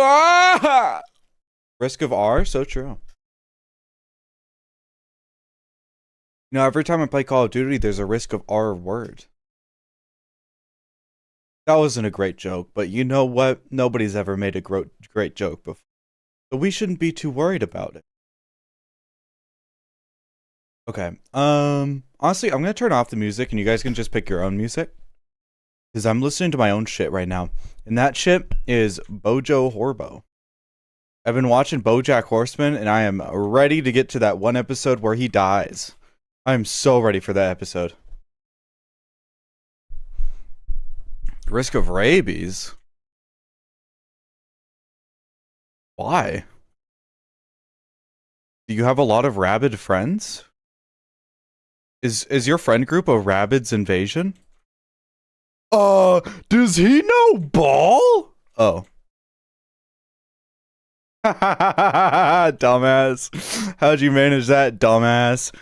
Ah! Risk of R, so true. You know, every time I play Call of Duty, there's a risk of R word. That wasn't a great joke, but you know what? Nobody's ever made a great joke before. So we shouldn't be too worried about it. Okay. Honestly, I'm gonna turn off the music and you guys can just pick your own music. Because I'm listening to my own shit right now. And that shit is Bojo Horbo. I've been watching BoJack Horseman and I am ready to get to that one episode where he dies. I'm so ready for that episode. Risk of rabies? Why? Do you have a lot of rabid friends? Is your friend group a Rabbids invasion? Does he know ball? Oh. Dumbass. How'd you manage that, dumbass?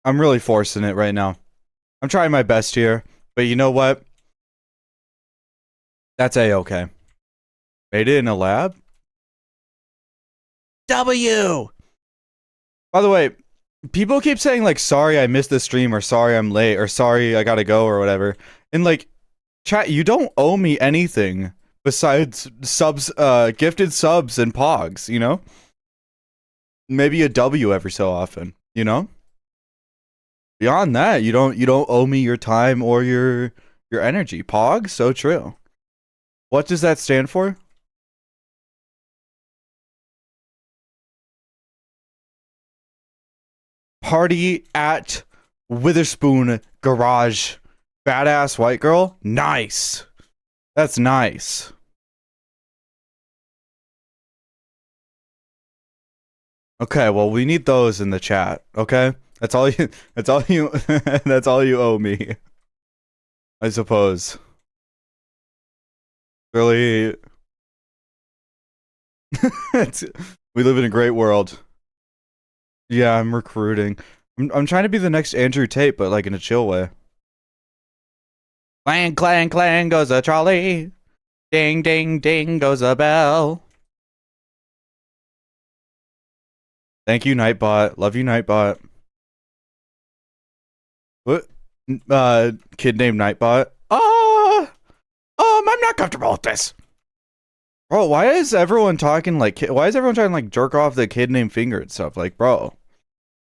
I'm really forcing it right now. I'm trying my best here, but you know what? That's A-okay. Made it in a lab? W! By the way, people keep saying, like, sorry I missed the stream, or sorry I'm late, or sorry I gotta go, or whatever. And, like, chat, you don't owe me anything besides subs, gifted subs and pogs, you know? Maybe a W every so often, you know? Beyond that, you don't owe me your time or your energy. Pog, so true. What does that stand for? Party at Witherspoon Garage. Badass white girl? Nice. That's nice. Okay, well we need those in the chat, okay? That's all you that's all you that's all you owe me. I suppose. Really we live in a great world. Yeah, I'm recruiting. I'm trying to be the next Andrew Tate, but like in a chill way. Clang, clang, clang goes a trolley. Ding, ding, ding goes a bell. Thank you, Nightbot. Love you, Nightbot. What? Kid named Nightbot. I'm not comfortable with this. Bro, why is everyone talking like? Why is everyone trying to like jerk off the kid named Finger and stuff? Like, bro,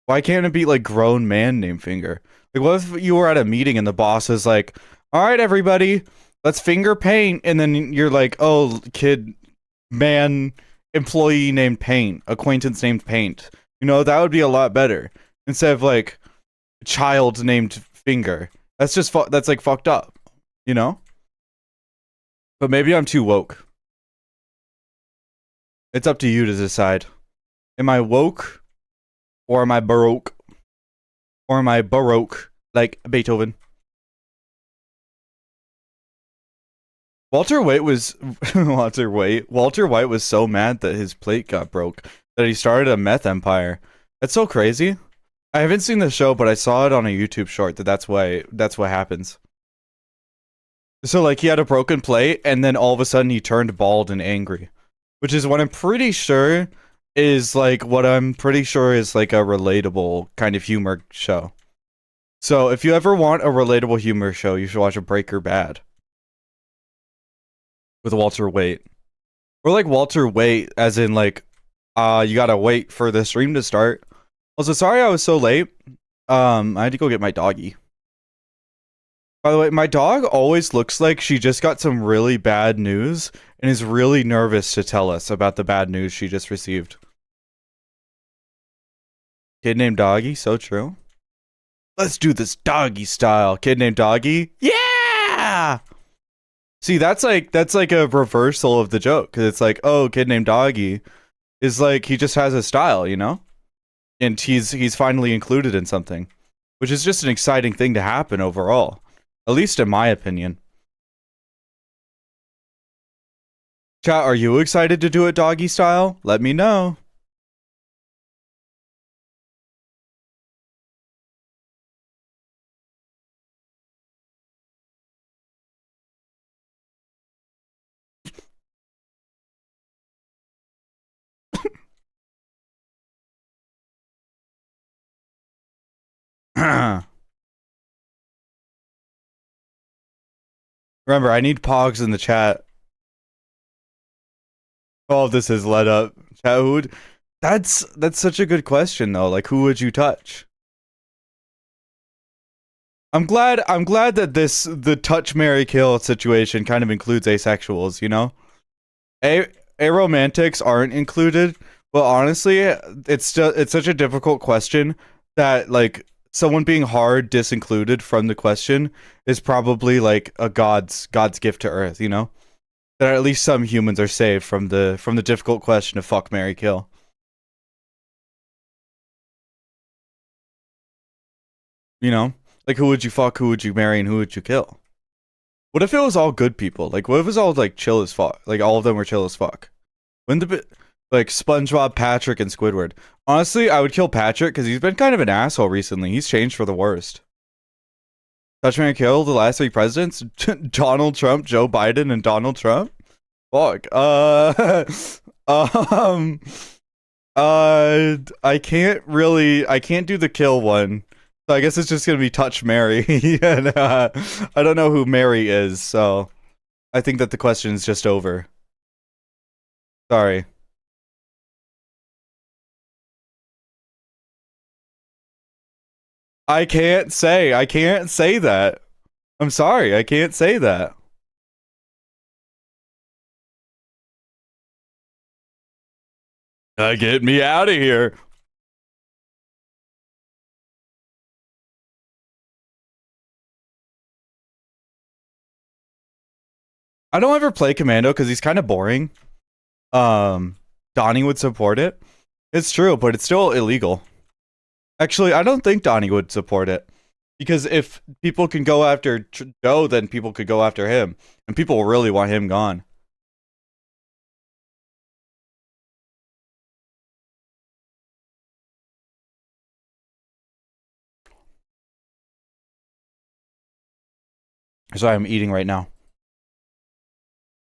why can't it be like grown man named Finger? Like, what if you were at a meeting and the boss is like, "All right, everybody, let's finger paint," and then you're like, "Oh, kid, man, employee named Paint, acquaintance named Paint." You know, that would be a lot better instead of like child named Finger. That's just that's like fucked up, you know? But maybe I'm too woke. It's up to you to decide. Am I woke or am I baroque? Or am I baroque like Beethoven? Walter White was Walter White was so mad that his plate got broke that he started a meth empire. That's so crazy. I haven't seen the show, but I saw it on a YouTube short that's what happens. So like he had a broken plate and then all of a sudden he turned bald and angry, which is what I'm pretty sure is like a relatable kind of humor show. So if you ever want a relatable humor show, you should watch a Breaker Bad with Walter White. Or like Walter White as in like you gotta wait for the stream to start. Also, sorry I was so late. I had to go get my doggy. By the way, my dog always looks like she just got some really bad news and is really nervous to tell us about the bad news she just received. Kid named Doggy, so true. Let's do this doggy style. Kid named Doggy? Yeah! See, that's like a reversal of the joke, because it's like, oh, kid named Doggy is like he just has a style, you know? And he's finally included in something, which is just an exciting thing to happen overall. At least in my opinion. Chat, are you excited to do it doggy style? Let me know. Remember, I need pogs in the chat. All of this has led up. Chat, that's such a good question though. Like, who would you touch? I'm glad that the touch Mary kill situation kind of includes asexuals, you know? Aromantics aren't included, but honestly, it's such a difficult question that like someone being hard disincluded from the question is probably like a God's gift to Earth, you know? That at least some humans are saved from the difficult question of fuck, marry, kill. You know? Like, who would you fuck, who would you marry, and who would you kill? What if it was all good people? Like, what if it was all, like, chill as fuck? Like, all of them were chill as fuck. Wouldn't the like, SpongeBob, Patrick, and Squidward. Honestly, I would kill Patrick, because he's been kind of an asshole recently. He's changed for the worst. Touch, marry, kill the last 3 presidents? Donald Trump, Joe Biden, and Donald Trump? Fuck. I can't do the kill one. So I guess it's just gonna be touch Mary. And I don't know who Mary is, so I think that the question is just over. Sorry. I can't say that. I'm sorry, I can't say that. Get me out of here. I don't ever play Commando because he's kind of boring. Donnie would support it. It's true, but it's still illegal. Actually, I don't think Donnie would support it. Because if people can go after Joe, then people could go after him. And people really want him gone. Sorry, I'm eating right now.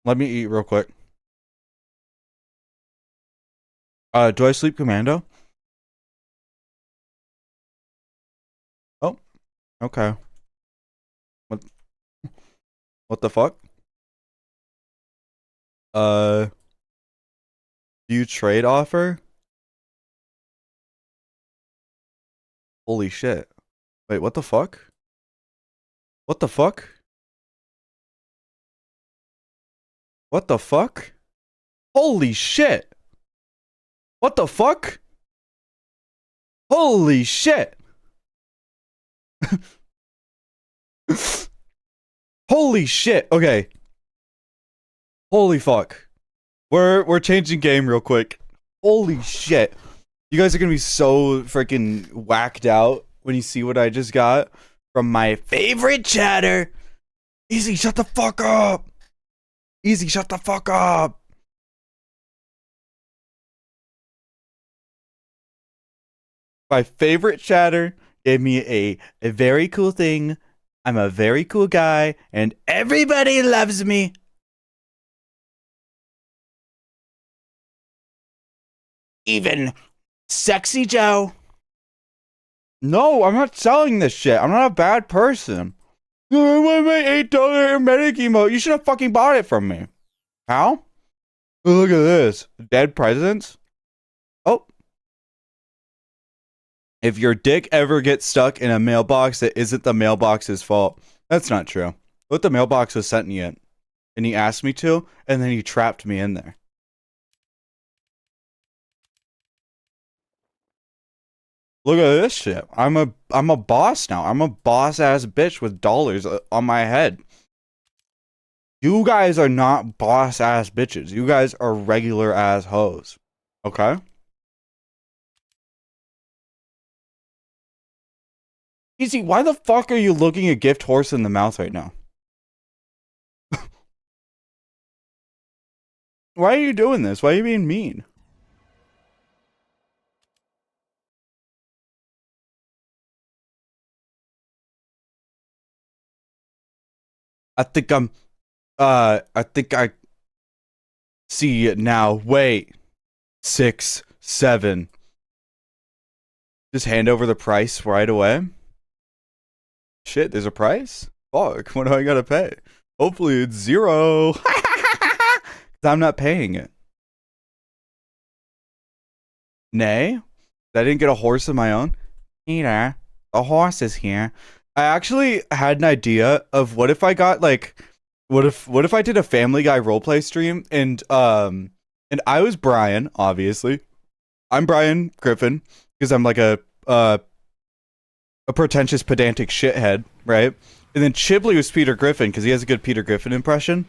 Let me eat real quick. Do I sleep Commando? Oh, okay. What the fuck? Do you trade offer? Holy shit. Wait, what the fuck? What the fuck? What the fuck? Holy shit! What the fuck? Holy shit! Holy shit! Okay. Holy fuck. We're changing game real quick. Holy shit. You guys are gonna be so freaking whacked out when you see what I just got from my favorite chatter. Easy, shut the fuck up! Easy, shut the fuck up! My favorite chatter gave me a very cool thing. I'm a very cool guy, and everybody loves me. Even Sexy Joe. No, I'm not selling this shit. I'm not a bad person. I want my $8 medic emote. You should have fucking bought it from me. How? Oh, look at this. Dead presidents? Oh. If your dick ever gets stuck in a mailbox, it isn't the mailbox's fault. That's not true. What the mailbox was sent me in. And he asked me to, and then he trapped me in there. Look at this shit. I'm a boss now. I'm a boss ass bitch with dollars on my head. You guys are not boss ass bitches. You guys are regular ass hoes. Okay? Easy, why the fuck are you looking a gift horse in the mouth right now? Why are you doing this? Why are you being mean? I think I see it now. Wait. 6, 7. Just hand over the price right away. Shit, there's a price? Fuck, what do I gotta pay? Hopefully it's 0. 'Cause I'm not paying it. Nay? I didn't get a horse of my own? Peter, the horse is here. I actually had an idea of what if I got like what if I did a Family Guy roleplay stream and I was Brian, obviously. I'm Brian Griffin because I'm like a pretentious pedantic shithead, right? And then Chibley was Peter Griffin because he has a good Peter Griffin impression.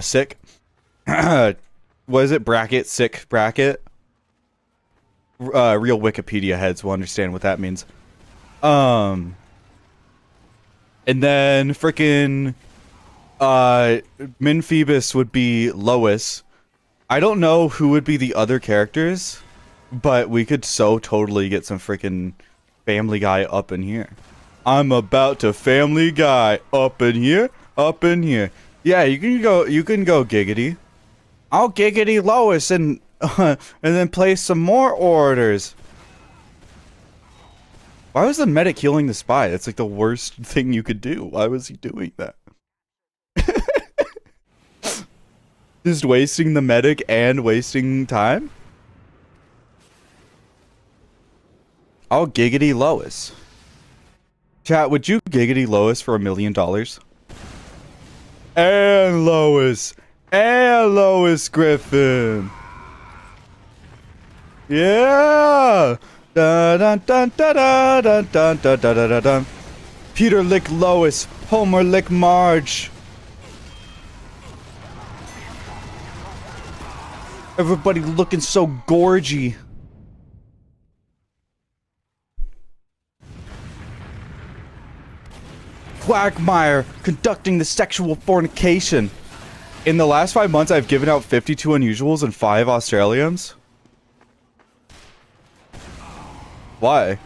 Sick. What is it? Bracket, sick bracket. Real Wikipedia heads will understand what that means. And then freaking Min Phoebus would be Lois. I don't know who would be the other characters, but we could so totally get some freaking Family Guy up in here. I'm about to Family Guy up in here, up in here. Yeah, you can go giggity. I'll giggity Lois and then place some more orders. Why was the medic healing the spy? That's like the worst thing you could do. Why was he doing that? Just wasting the medic and wasting time? I'll giggity Lois. Chat, would you giggity Lois for $1 million? And Lois. And Lois Griffin. Yeah. Dun, dun, dun, dun, dun, dun, dun, dun, dun, dun. Peter lick Lois. Homer lick Marge. Everybody looking so gorgy. Quagmire conducting the sexual fornication. In the last 5 months, I've given out 52 unusuals and 5 Australians. Why?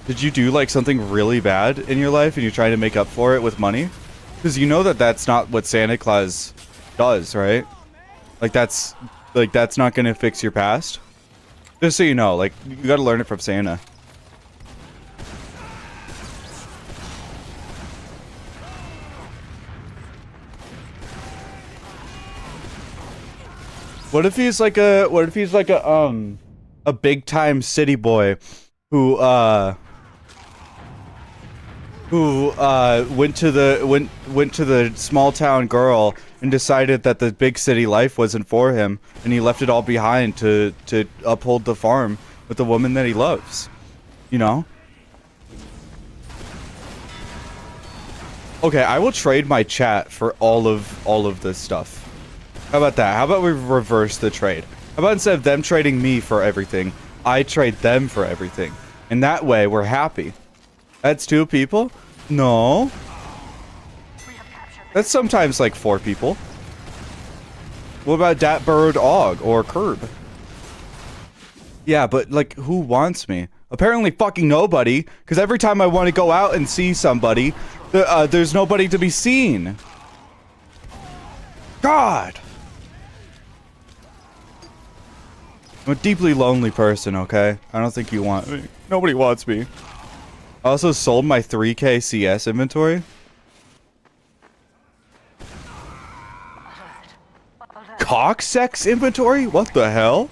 Did you do like something really bad in your life and you're trying to make up for it with money? Because you know that that's not what Santa Claus does, right? Like that's not gonna fix your past. Just so you know, like you gotta learn it from Santa. What if he's like a big time city boy who went to the small town girl and decided that the big city life wasn't for him and he left it all behind to uphold the farm with the woman that he loves, you know? Okay, I will trade my chat for all of this stuff. How about that? How about we reverse the trade? How about instead of them trading me for everything, I trade them for everything. And that way, we're happy. That's 2 people? No. That's sometimes like 4 people. What about Dat Bird Og or Curb? Yeah, but like, who wants me? Apparently fucking nobody, because every time I want to go out and see somebody, there's nobody to be seen. God! I'm a deeply lonely person, okay? I don't think you want me. Nobody wants me. I also sold my 3K CS inventory. Cock sex inventory? What the hell?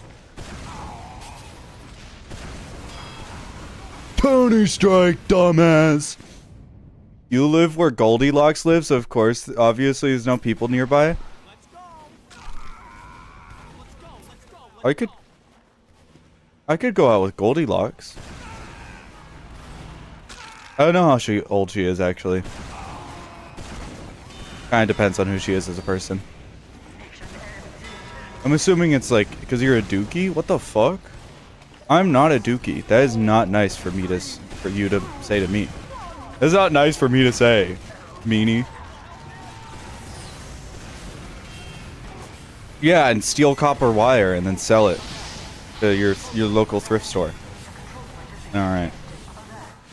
Pony strike, dumbass! You live where Goldilocks lives, of course. Obviously, there's no people nearby. I could go out with Goldilocks. I don't know how old she is, actually. Kinda depends on who she is as a person. I'm assuming it's like, because you're a dookie? What the fuck? I'm not a dookie. That is not nice for me to, for you to say to me. That's not nice for me to say, meanie. Yeah, and steal copper wire and then sell it to your local thrift store. Alright.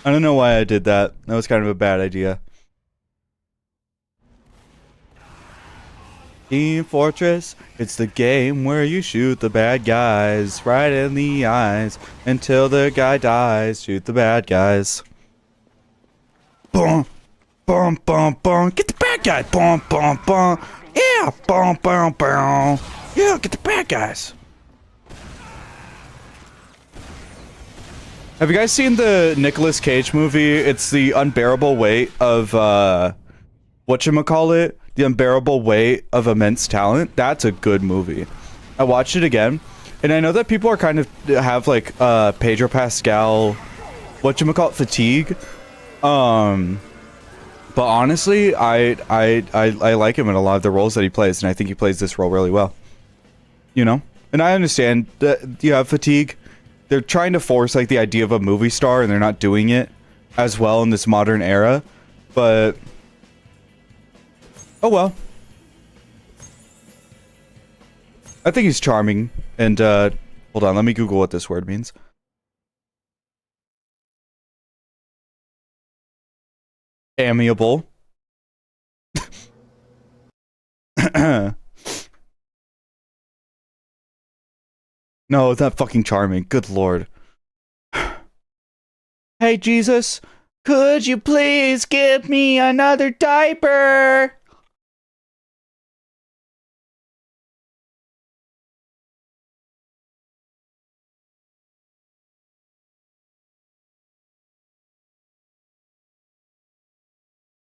I don't know why I did that. That was kind of a bad idea. Team Fortress, it's the game where you shoot the bad guys right in the eyes until the guy dies. Shoot the bad guys. Boom, boom, boom, boom. Get the bad guy. Boom, boom, boom. Yeah, boom, boom, boom. Yeah, get the bad guys. Have you guys seen the Nicolas Cage movie? It's the unbearable weight of whatchamacallit? The Unbearable Weight of Immense Talent. That's a good movie. I watched it again, and I know that people are kind of have like Pedro Pascal, whatchamacallit, fatigue. But honestly, I like him in a lot of the roles that he plays, and I think he plays this role really well. You know, and I understand that you have fatigue. They're trying to force like the idea of a movie star, and they're not doing it as well in this modern era, but. Oh well. I think he's charming, and hold on, let me Google what this word means. Amiable. No, it's not fucking charming. Good lord. Hey Jesus, could you please give me another diaper?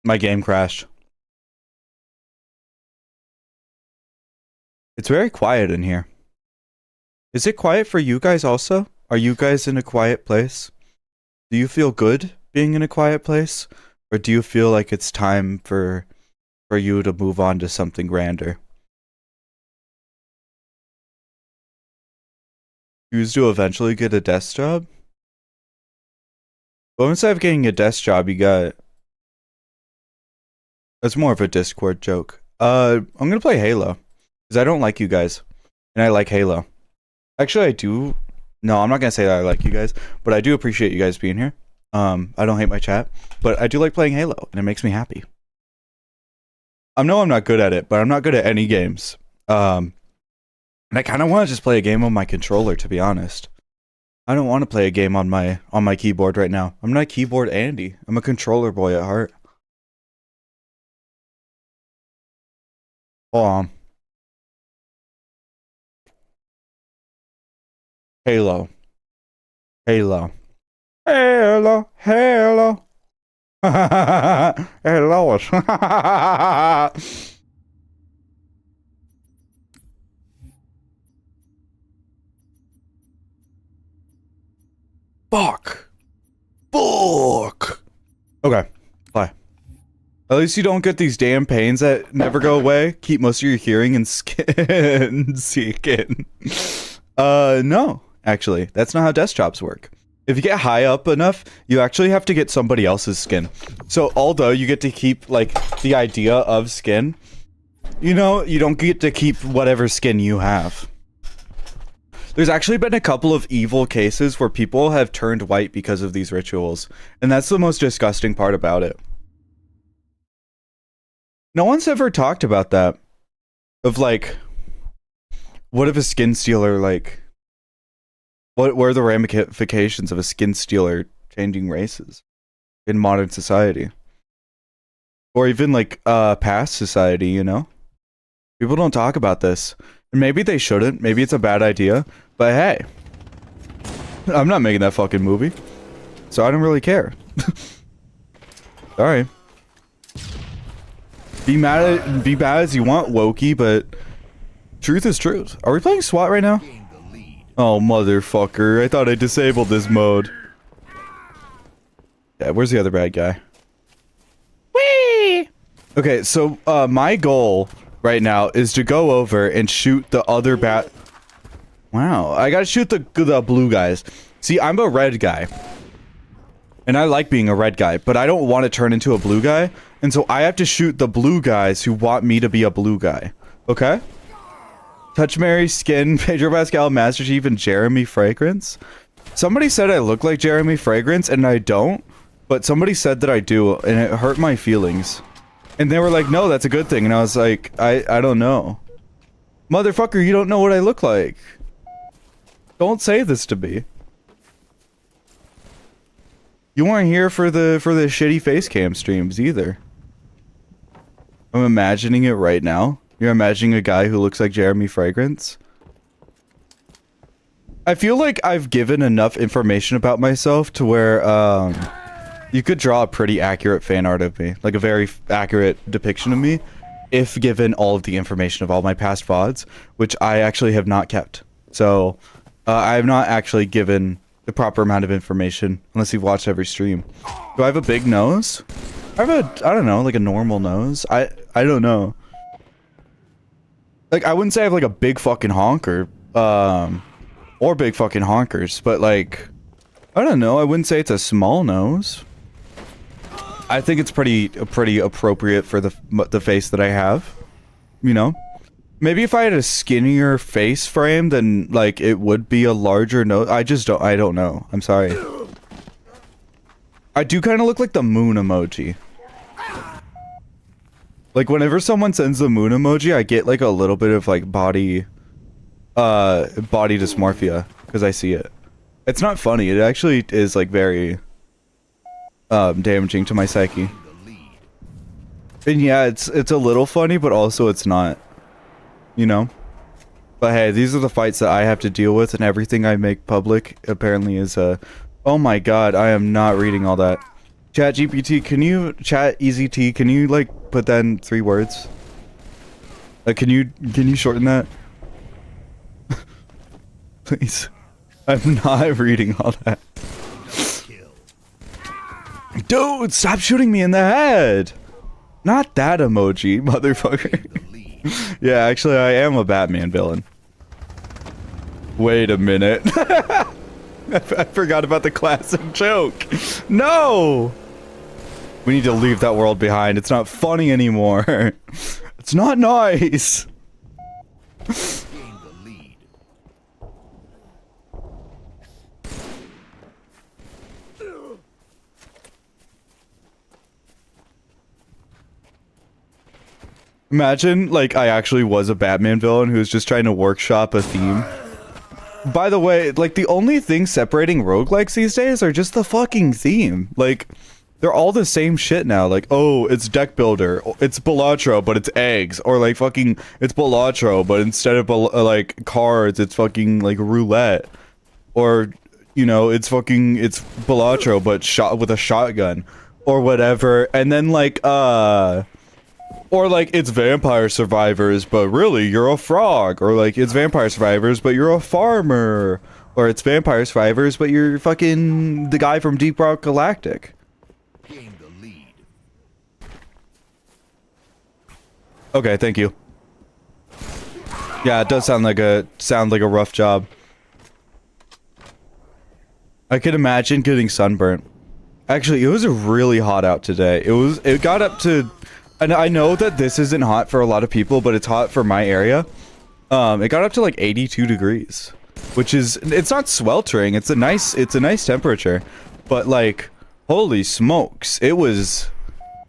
My game crashed. It's very quiet in here. Is it quiet for you guys also? Are you guys in a quiet place? Do you feel good being in a quiet place? Or do you feel like it's time for you to move on to something grander? Choose to eventually get a desk job? Well, instead of getting a desk job, you got... That's more of a Discord joke. I'm gonna play Halo. Because I don't like you guys. And I like Halo. Actually, I do... No, I'm not gonna say that I like you guys. But I do appreciate you guys being here. I don't hate my chat. But I do like playing Halo. And it makes me happy. I know I'm not good at it. But I'm not good at any games. And I kind of want to just play a game on my controller, to be honest. I don't want to play a game on my keyboard right now. I'm not a keyboard Andy. I'm a controller boy at heart. Hold on. Halo. Halo. Halo. Halo. Halo. Fuck. Fuck. Okay. Bye. At least you don't get these damn pains that never go away. Keep most of your hearing and skin. Skin. No. Actually, that's not how desk jobs work. If you get high up enough, you actually have to get somebody else's skin. So although you get to keep, like, the idea of skin, you know, you don't get to keep whatever skin you have. There's actually been a couple of evil cases where people have turned white because of these rituals. And that's the most disgusting part about it. No one's ever talked about that. Of, like, what if a skin stealer, like... What are the ramifications of a skin stealer changing races in modern society? Or even, like, past society, you know? People don't talk about this. And maybe they shouldn't. Maybe it's a bad idea. But hey. I'm not making that fucking movie. So I don't really care. Sorry. Be mad as you want, Wokey, but... Truth is truth. Are we playing SWAT right now? Oh, motherfucker. I thought I disabled this mode. Yeah, where's the other bad guy? Whee! Okay, so, my goal right now is to go over and shoot the other bat... Wow, I gotta shoot the blue guys. See, I'm a red guy. And I like being a red guy, but I don't want to turn into a blue guy. And so I have to shoot the blue guys who want me to be a blue guy. Okay? Touch Mary, Skin, Pedro Pascal, Master Chief, and Jeremy Fragrance. Somebody said I look like Jeremy Fragrance, and I don't. But somebody said that I do, and it hurt my feelings. And they were like, no, that's a good thing. And I was like, I don't know. Motherfucker, you don't know what I look like. Don't say this to me. You weren't here for the shitty face cam streams either. I'm imagining it right now. You're imagining a guy who looks like Jeremy Fragrance. I feel like I've given enough information about myself to where you could draw a pretty accurate fan art of me, like a very accurate depiction of me, if given all of the information of all my past VODs, which I actually have not kept. So I have not actually given the proper amount of information unless you've watched every stream. Do I have a big nose? I don't know, like a normal nose. I don't know. Like, I wouldn't say I have like a big fucking honker, or big fucking honkers, but like, I don't know. I wouldn't say it's a small nose. I think it's pretty appropriate for the face that I have, you know? Maybe if I had a skinnier face frame, then like it would be a larger nose. I don't know. I'm sorry. I do kind of look like the moon emoji. Like whenever someone sends the moon emoji, I get like a little bit of like body dysmorphia because I see it. It's not funny. It actually is like very damaging to my psyche. And yeah, it's a little funny, but also it's not. You know? But hey, these are the fights that I have to deal with, and everything I make public apparently is oh my god, I am not reading all that. Chat GPT, can you EasyT, can you like put that in 3 words? Like can you shorten that? Please. I'm not reading all that. Dude, stop shooting me in the head! Not that emoji, motherfucker. Yeah, actually, I am a Batman villain. Wait a minute. I forgot about the classic joke. No! We need to leave that world behind. It's not funny anymore. It's not nice. Imagine, like, I actually was a Batman villain who was just trying to workshop a theme. By the way, like, the only thing separating roguelikes these days are just the fucking theme. Like, they're all the same shit now. Like, oh, it's deck builder. It's Balatro, but it's eggs. Or, like, fucking, it's Balatro, but instead of, like, cards, it's fucking, like, roulette. Or, you know, it's Balatro, but shot with a shotgun. Or whatever. And then, like, or like, it's Vampire Survivors, but really, you're a frog. Or like, it's Vampire Survivors, but you're a farmer. Or it's Vampire Survivors, but you're fucking the guy from Deep Rock Galactic. Gain the lead. Okay, thank you. Yeah, it does sound like a rough job. I could imagine getting sunburnt. Actually, it was really hot out today. It got up to... And I know that this isn't hot for a lot of people, but it's hot for my area. It got up to like 82 degrees, which is, it's not sweltering. It's a nice temperature, but like, holy smokes. It was,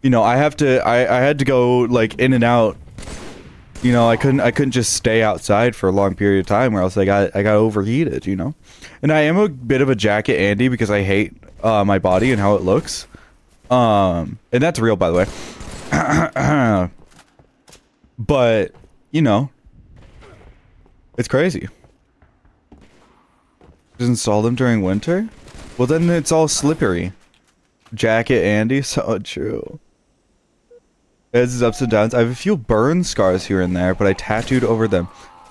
you know, I had to go like in and out. You know, I couldn't just stay outside for a long period of time or else I got overheated, you know? And I am a bit of a jacket Andy because I hate, my body and how it looks. And that's real, by the way. But, you know, it's crazy. Just install them during winter? Well, then it's all slippery. Jacket Andy, so true. It's ups and downs. I have a few burn scars here and there, but I tattooed over them.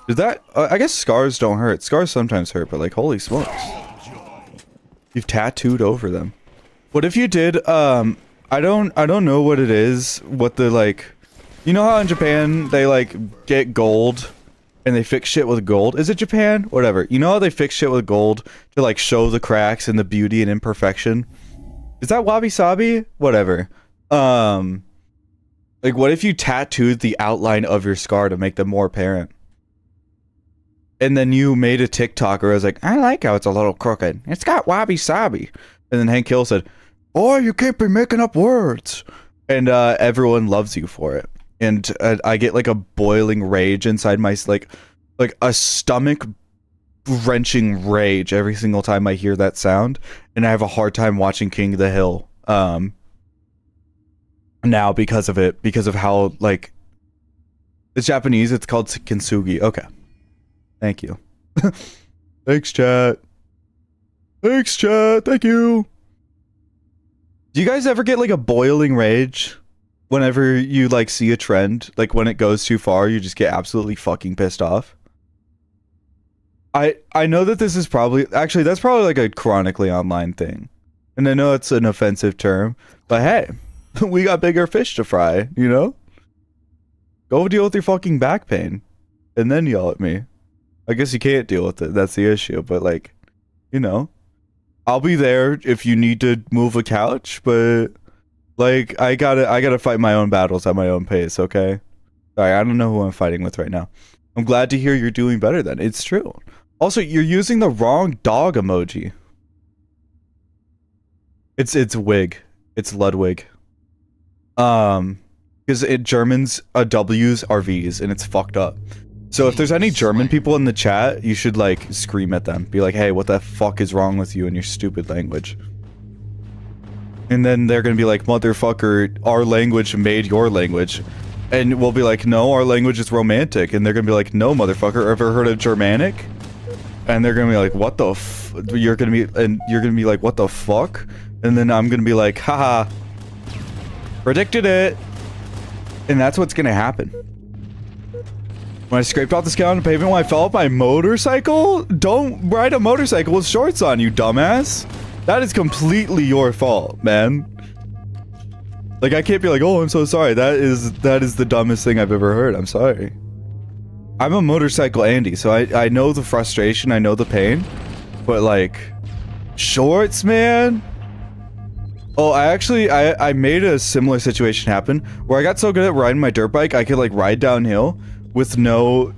Did that? I guess scars don't hurt. Scars sometimes hurt, but like, holy smokes. You've tattooed over them. What if you did, I don't know what it is, what the, like, you know how in Japan they, like, get gold and they fix shit with gold? Is it Japan? Whatever. You know how they fix shit with gold to, like, show the cracks and the beauty and imperfection? Is that wabi-sabi? Whatever. Like, what if you tattooed the outline of your scar to make them more apparent? And then you made a TikTok where I was like, I like how it's a little crooked. It's got wabi-sabi. And then Hank Hill said, oh, you can't be making up words. and everyone loves you for it. And I get like a boiling rage inside my like a stomach wrenching rage every single time I hear that sound, and I have a hard time watching King of the Hill now because of it, because of how like it's Japanese. It's called kintsugi. Okay, thank you. Thanks, chat. Thanks, chat. Thank you. Do you guys ever get like a boiling rage whenever you like see a trend? Like when it goes too far, you just get absolutely fucking pissed off. I know that this is probably actually that's probably like a chronically online thing, and I know it's an offensive term, but hey, we got bigger fish to fry, you know. Go deal with your fucking back pain, and then yell at me. I guess you can't deal with it. That's the issue. But like, you know, I'll be there if you need to move a couch. But like, I gotta fight my own battles at my own pace. Okay. Sorry, I don't know who I'm fighting with right now. I'm glad to hear you're doing better then. It's true. Also, you're using the wrong dog emoji. It's Wig. It's Ludwig. Because Germans, W's are V's, and it's fucked up. So if there's any German people in the chat, you should like scream at them. Be like, hey, what the fuck is wrong with you and your stupid language? And then they're gonna be like, motherfucker, our language made your language. And we'll be like, no, our language is romantic. And they're gonna be like, no, motherfucker, ever heard of Germanic? And they're gonna be like, what the f- you're gonna be like, what the fuck? And then I'm gonna be like, haha, predicted it. And that's what's gonna happen. When I scraped off the scout on the pavement when I fell off my motorcycle? Don't ride a motorcycle with shorts on, you dumbass. That is completely your fault, man. Like, I can't be like, oh, I'm so sorry. That is the dumbest thing I've ever heard. I'm sorry. I'm a motorcycle Andy, so I know the frustration, I know the pain. But like, shorts, man? Oh, I made a similar situation happen where I got so good at riding my dirt bike, I could like ride downhill with no,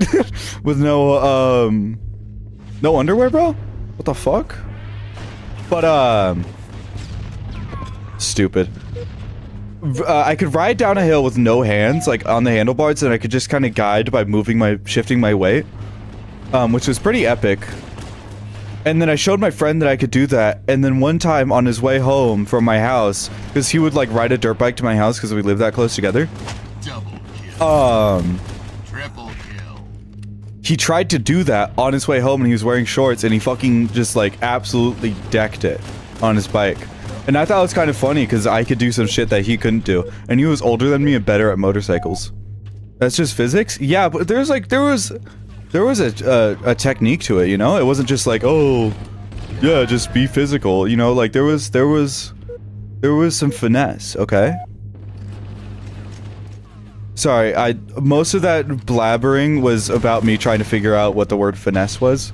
no underwear, bro? What the fuck? But, stupid. I could ride down a hill with no hands, like on the handlebars, and I could just kind of guide by shifting my weight, which was pretty epic. And then I showed my friend that I could do that, and then one time on his way home from my house, because he would like ride a dirt bike to my house because we live that close together. Double kill. Triple kill. He tried to do that on his way home, and he was wearing shorts, and he fucking just like absolutely decked it on his bike. And I thought it was kind of funny because I could do some shit that he couldn't do, and he was older than me and better at motorcycles. That's just physics. Yeah, but there was a technique to it, you know. It wasn't just like, oh, yeah, just be physical, you know. Like there was some finesse. Okay. Sorry, most of that blabbering was about me trying to figure out what the word finesse was,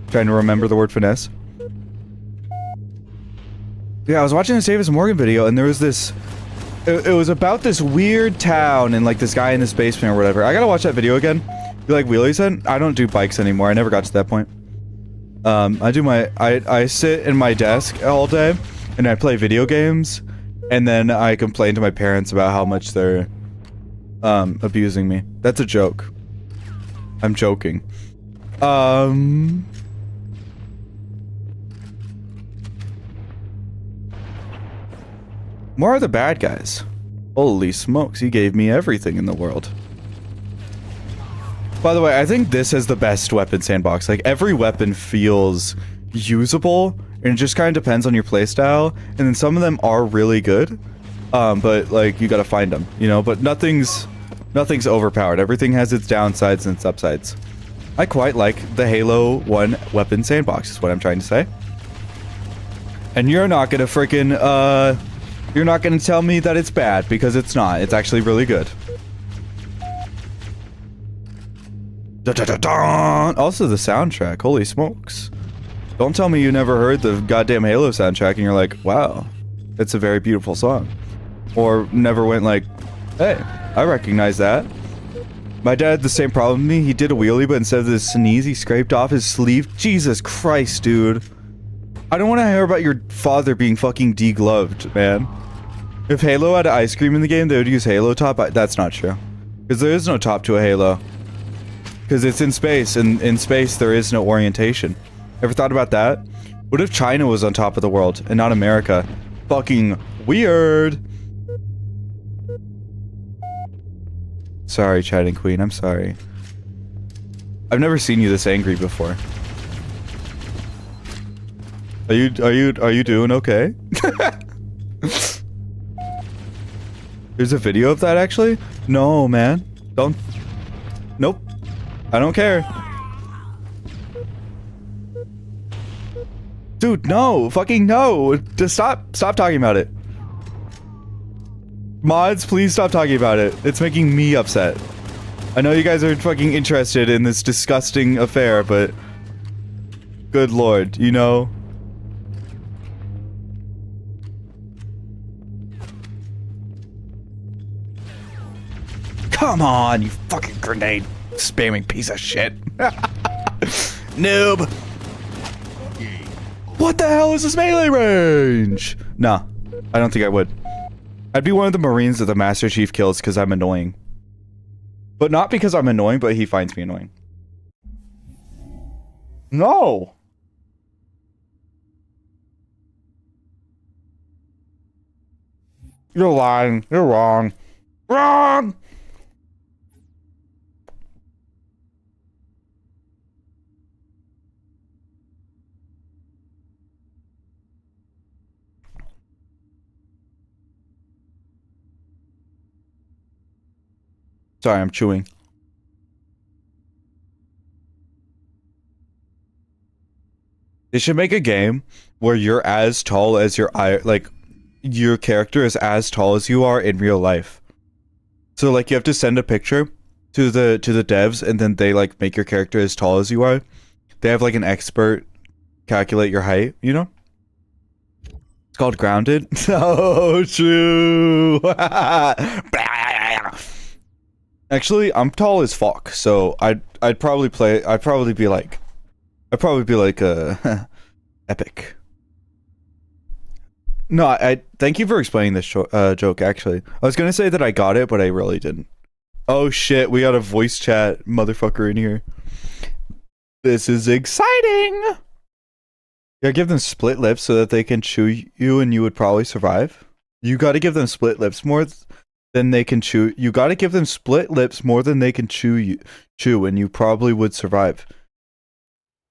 trying to remember the word finesse. Yeah, I was watching this Davis Morgan video, and there was this... It was about this weird town, and, like, this guy in this basement or whatever. I gotta watch that video again. You like wheelies then? I don't do bikes anymore. I never got to that point. I sit in my desk all day, and I play video games, and then I complain to my parents about how much they're, abusing me. That's a joke. I'm joking. More are the bad guys. Holy smokes, he gave me everything in the world. By the way, I think this is the best weapon sandbox. Like, every weapon feels usable, and it just kind of depends on your playstyle. And then some of them are really good, but, like, you gotta find them, you know? But nothing's overpowered. Everything has its downsides and its upsides. I quite like the Halo 1 weapon sandbox, is what I'm trying to say. And you're not gonna freaking, you're not gonna tell me that it's bad, because it's not. It's actually really good. Also the soundtrack, holy smokes. Don't tell me you never heard the goddamn Halo soundtrack and you're like, wow, it's a very beautiful song. Or never went like, hey, I recognize that. My dad had the same problem with me. He did a wheelie, but instead of the sneeze, he scraped off his sleeve. Jesus Christ, dude. I don't want to hear about your father being fucking degloved, man. If Halo had ice cream in the game, they would use Halo top. That's not true. Because there is no top to a Halo. Because it's in space, and in space there is no orientation. Ever thought about that? What if China was on top of the world and not America? Fucking weird. Sorry, chatting queen. I'm sorry. I've never seen you this angry before. Are you doing okay? There's a video of that actually? No, man. Don't. Nope. I don't care. Dude, no. Fucking no. Just stop talking about it. Mods, please stop talking about it. It's making me upset. I know you guys are fucking interested in this disgusting affair, but good lord, you know? Come on, you fucking grenade spamming piece of shit. Noob. What the hell is this melee range? Nah, I don't think I would. I'd be one of the Marines that the Master Chief kills because I'm annoying. But not because I'm annoying, but he finds me annoying. No! You're lying. You're wrong. Wrong! Sorry, I'm chewing. They should make a game where you're as tall as your your character is as tall as you are in real life. So like you have to send a picture to the devs and then they like make your character as tall as you are. They have like an expert calculate your height, you know? It's called Grounded. So true. Actually, I'm tall as fuck, so I'd probably be like epic. No, I thank you for explaining this joke. Actually, I was gonna say that I got it, but I really didn't. Oh shit, we got a voice chat motherfucker in here. This is exciting. Yeah, give them split lips so that they can chew you, and you would probably survive. You got to give them split lips more than they can chew. You got to give them split lips more than they can chew, and you probably would survive.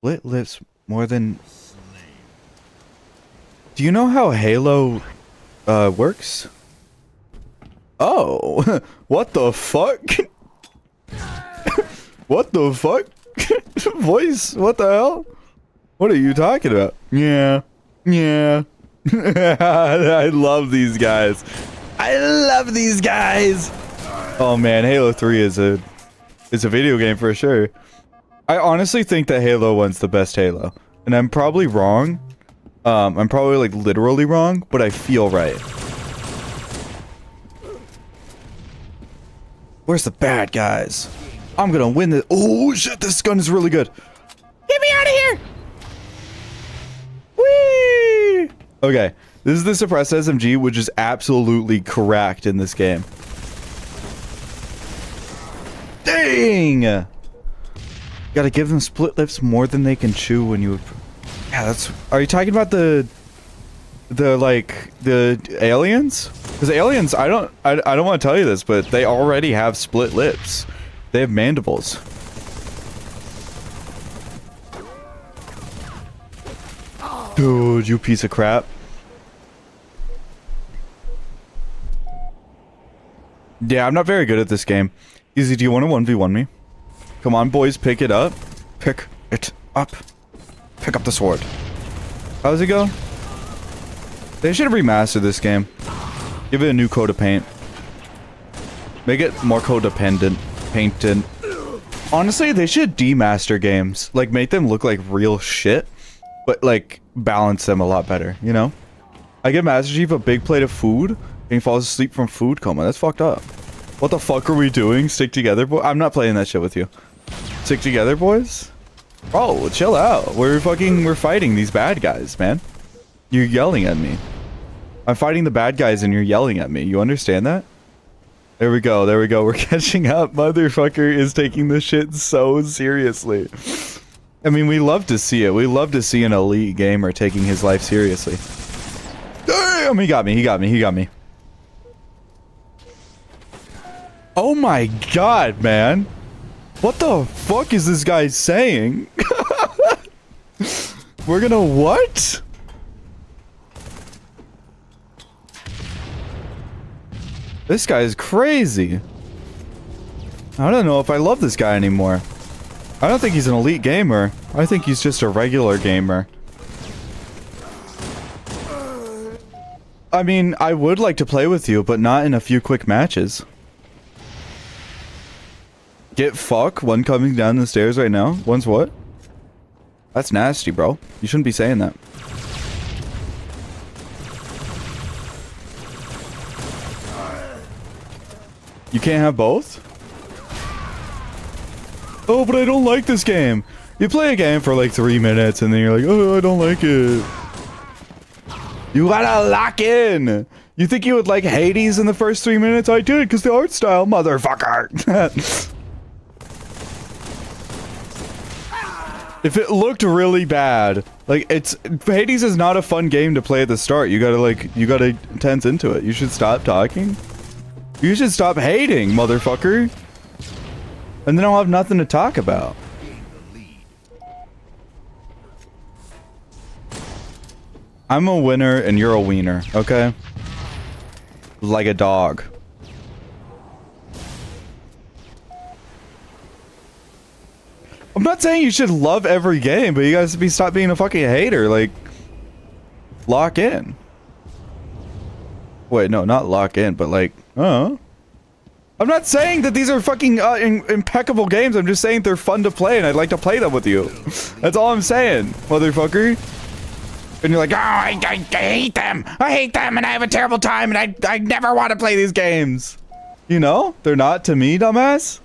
Split lips more than. Do you know how Halo works? Oh, what the fuck? What the fuck? Voice, what the hell? What are you talking about? Yeah. I love these guys. I love these guys. Oh man, Halo 3 is a video game for sure. I honestly think that Halo 1's the best Halo. And I'm probably wrong. I'm probably like literally wrong, but I feel right. Where's the bad guys? I'm gonna win this. Oh shit, this gun is really good. Get me out of here! Whee! Okay, this is the suppressed SMG, which is absolutely correct in this game. Dang! Gotta give them split lips more than they can chew when you... Yeah, that's... Are you talking about the aliens? Because aliens, I don't want to tell you this, but they already have split lips. They have mandibles. Dude, you piece of crap. Yeah, I'm not very good at this game. Easy, do you want to 1v1 me? Come on, boys, pick it up. Pick it up. Pick up the sword. How's it go? They should have remastered this game. Give it a new coat of paint. Make it more codependent. Painted. Honestly, they should demaster games. Like, make them look like real shit. But, like, balance them a lot better, you know? I give Master Chief a big plate of food, and he falls asleep from food coma. That's fucked up. What the fuck are we doing? Stick together, boy? I'm not playing that shit with you. Stick together, boys? Bro, chill out. We're fighting these bad guys, man. You're yelling at me. I'm fighting the bad guys and you're yelling at me. You understand that? There we go. There we go. We're catching up. Motherfucker is taking this shit so seriously. I mean, we love to see it. We love to see an elite gamer taking his life seriously. Damn, he got me. He got me. He got me. Oh my god, man. What the fuck is this guy saying? We're gonna what? This guy is crazy. I don't know if I love this guy anymore. I don't think he's an elite gamer. I think he's just a regular gamer. I mean, I would like to play with you, but not in a few quick matches. Get fuck? One coming down the stairs right now? One's what? That's nasty, bro. You shouldn't be saying that. You can't have both? Oh, but I don't like this game. You play a game for like 3 minutes and then you're like, oh, I don't like it. You gotta lock in. You think you would like Hades in the first 3 minutes? I did, because the art style, motherfucker. If it looked really bad, like Hades is not a fun game to play at the start. You gotta tense into it. You should stop talking. You should stop hating, motherfucker. And then I'll have nothing to talk about. I'm a winner and you're a wiener, okay? Like a dog. I'm not saying you should love every game, but you guys stop being a fucking hater. Like, lock in. Wait, no, not lock in, but like, I'm not saying that these are fucking impeccable games. I'm just saying they're fun to play, and I'd like to play them with you. That's all I'm saying, motherfucker. And you're like, oh, I hate them. I hate them, and I have a terrible time, and I never want to play these games. You know? They're not to me, dumbass.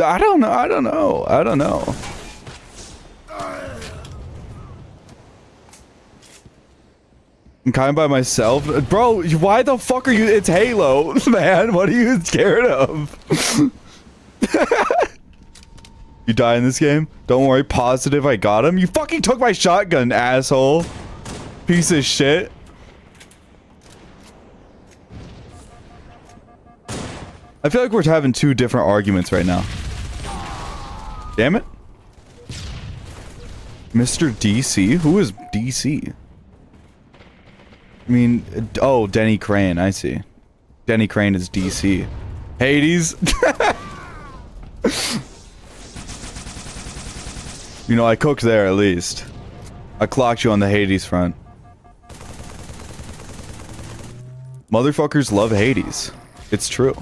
I don't know. I don't know. I don't know. I'm kind of by myself. Bro, why the fuck are you? It's Halo, man. What are you scared of? You die in this game? Don't worry, positive I got him. You fucking took my shotgun, asshole. Piece of shit. I feel like we're having two different arguments right now. Damn it. Mr. DC? Who is DC? I mean, oh, Denny Crane, I see. Denny Crane is DC. Hades? You know, I cooked there at least. I clocked you on the Hades front. Motherfuckers love Hades. It's true.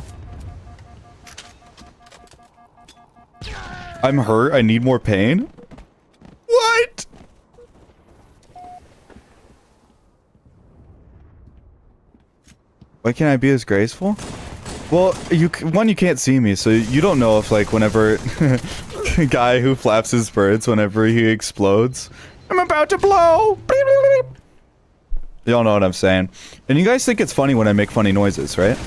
I'm hurt. I need more pain. What? Why can't I be as graceful? Well, you can't see me, so you don't know if like whenever a guy who flaps his birds whenever he explodes, I'm about to blow. You all know what I'm saying. And you guys think it's funny when I make funny noises, right?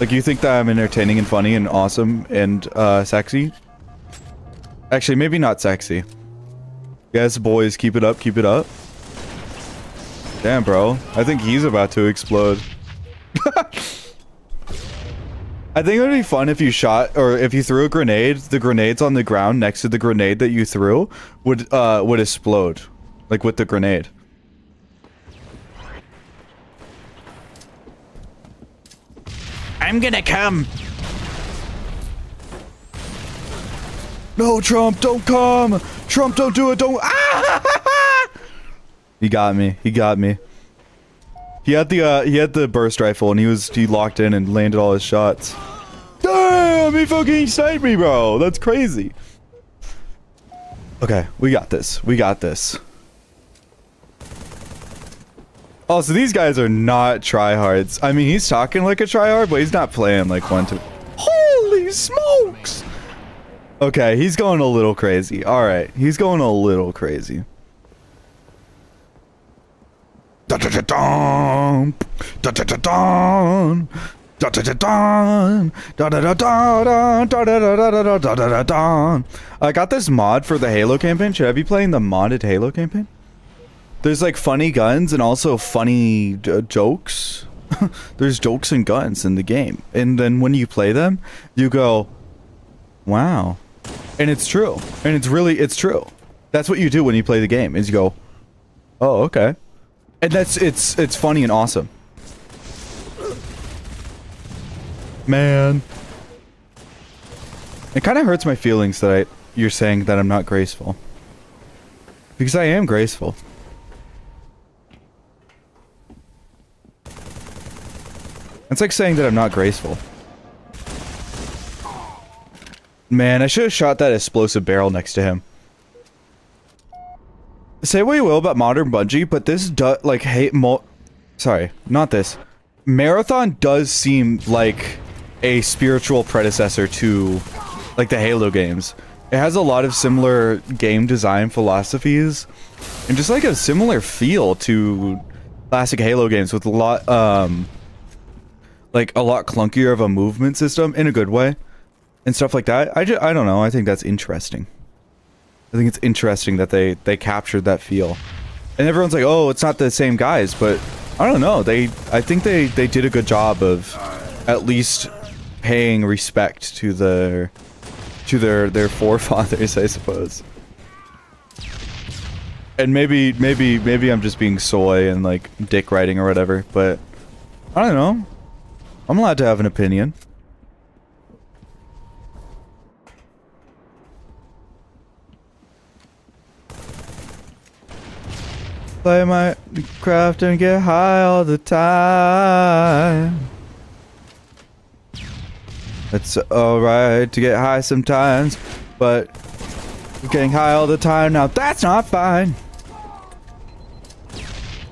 Like you think that I'm entertaining and funny and awesome and sexy? Actually, maybe not sexy. Yes, boys, keep it up, keep it up. Damn, bro. I think he's about to explode. I think it would be fun if you shot, or if you threw a grenade, the grenades on the ground next to the grenade that you threw would explode. Like with the grenade. I'm gonna come. No, Trump, don't come! Trump, don't do it, don't— ah! He got me, he got me. He had the burst rifle and he locked in and landed all his shots. Damn, he fucking sniped me, bro. That's crazy. Okay, we got this. We got this. Oh, so these guys are not tryhards. I mean, he's talking like a tryhard, but he's not playing like one to— holy smokes! Okay, he's going a little crazy. Alright, he's going a little crazy. I got this mod for the Halo campaign. Should I be playing the modded Halo campaign? There's like funny guns and also funny jokes. There's jokes and guns in the game, and then when you play them, you go, "Wow," and it's true, and it's true. That's what you do when you play the game. Is you go, "Oh, okay," and it's funny and awesome. Man, it kind of hurts my feelings that you're saying that I'm not graceful, because I am graceful. It's like saying that I'm not graceful. Man, I should have shot that explosive barrel next to him. Say what you will about modern Bungie, but this does like sorry, not this. Marathon does seem like a spiritual predecessor to like the Halo games. It has a lot of similar game design philosophies and just like a similar feel to classic Halo games with a lot like a lot clunkier of a movement system in a good way and stuff like that. I don't know. I think that's interesting. I think it's interesting that they captured that feel. And everyone's like, "Oh, it's not the same guys," but I don't know. I think they did a good job of at least paying respect to their forefathers, I suppose. And maybe I'm just being soy and like dick riding or whatever, but I don't know. I'm allowed to have an opinion. Play my craft and get high all the time. It's alright to get high sometimes, but getting high all the time now, that's not fine.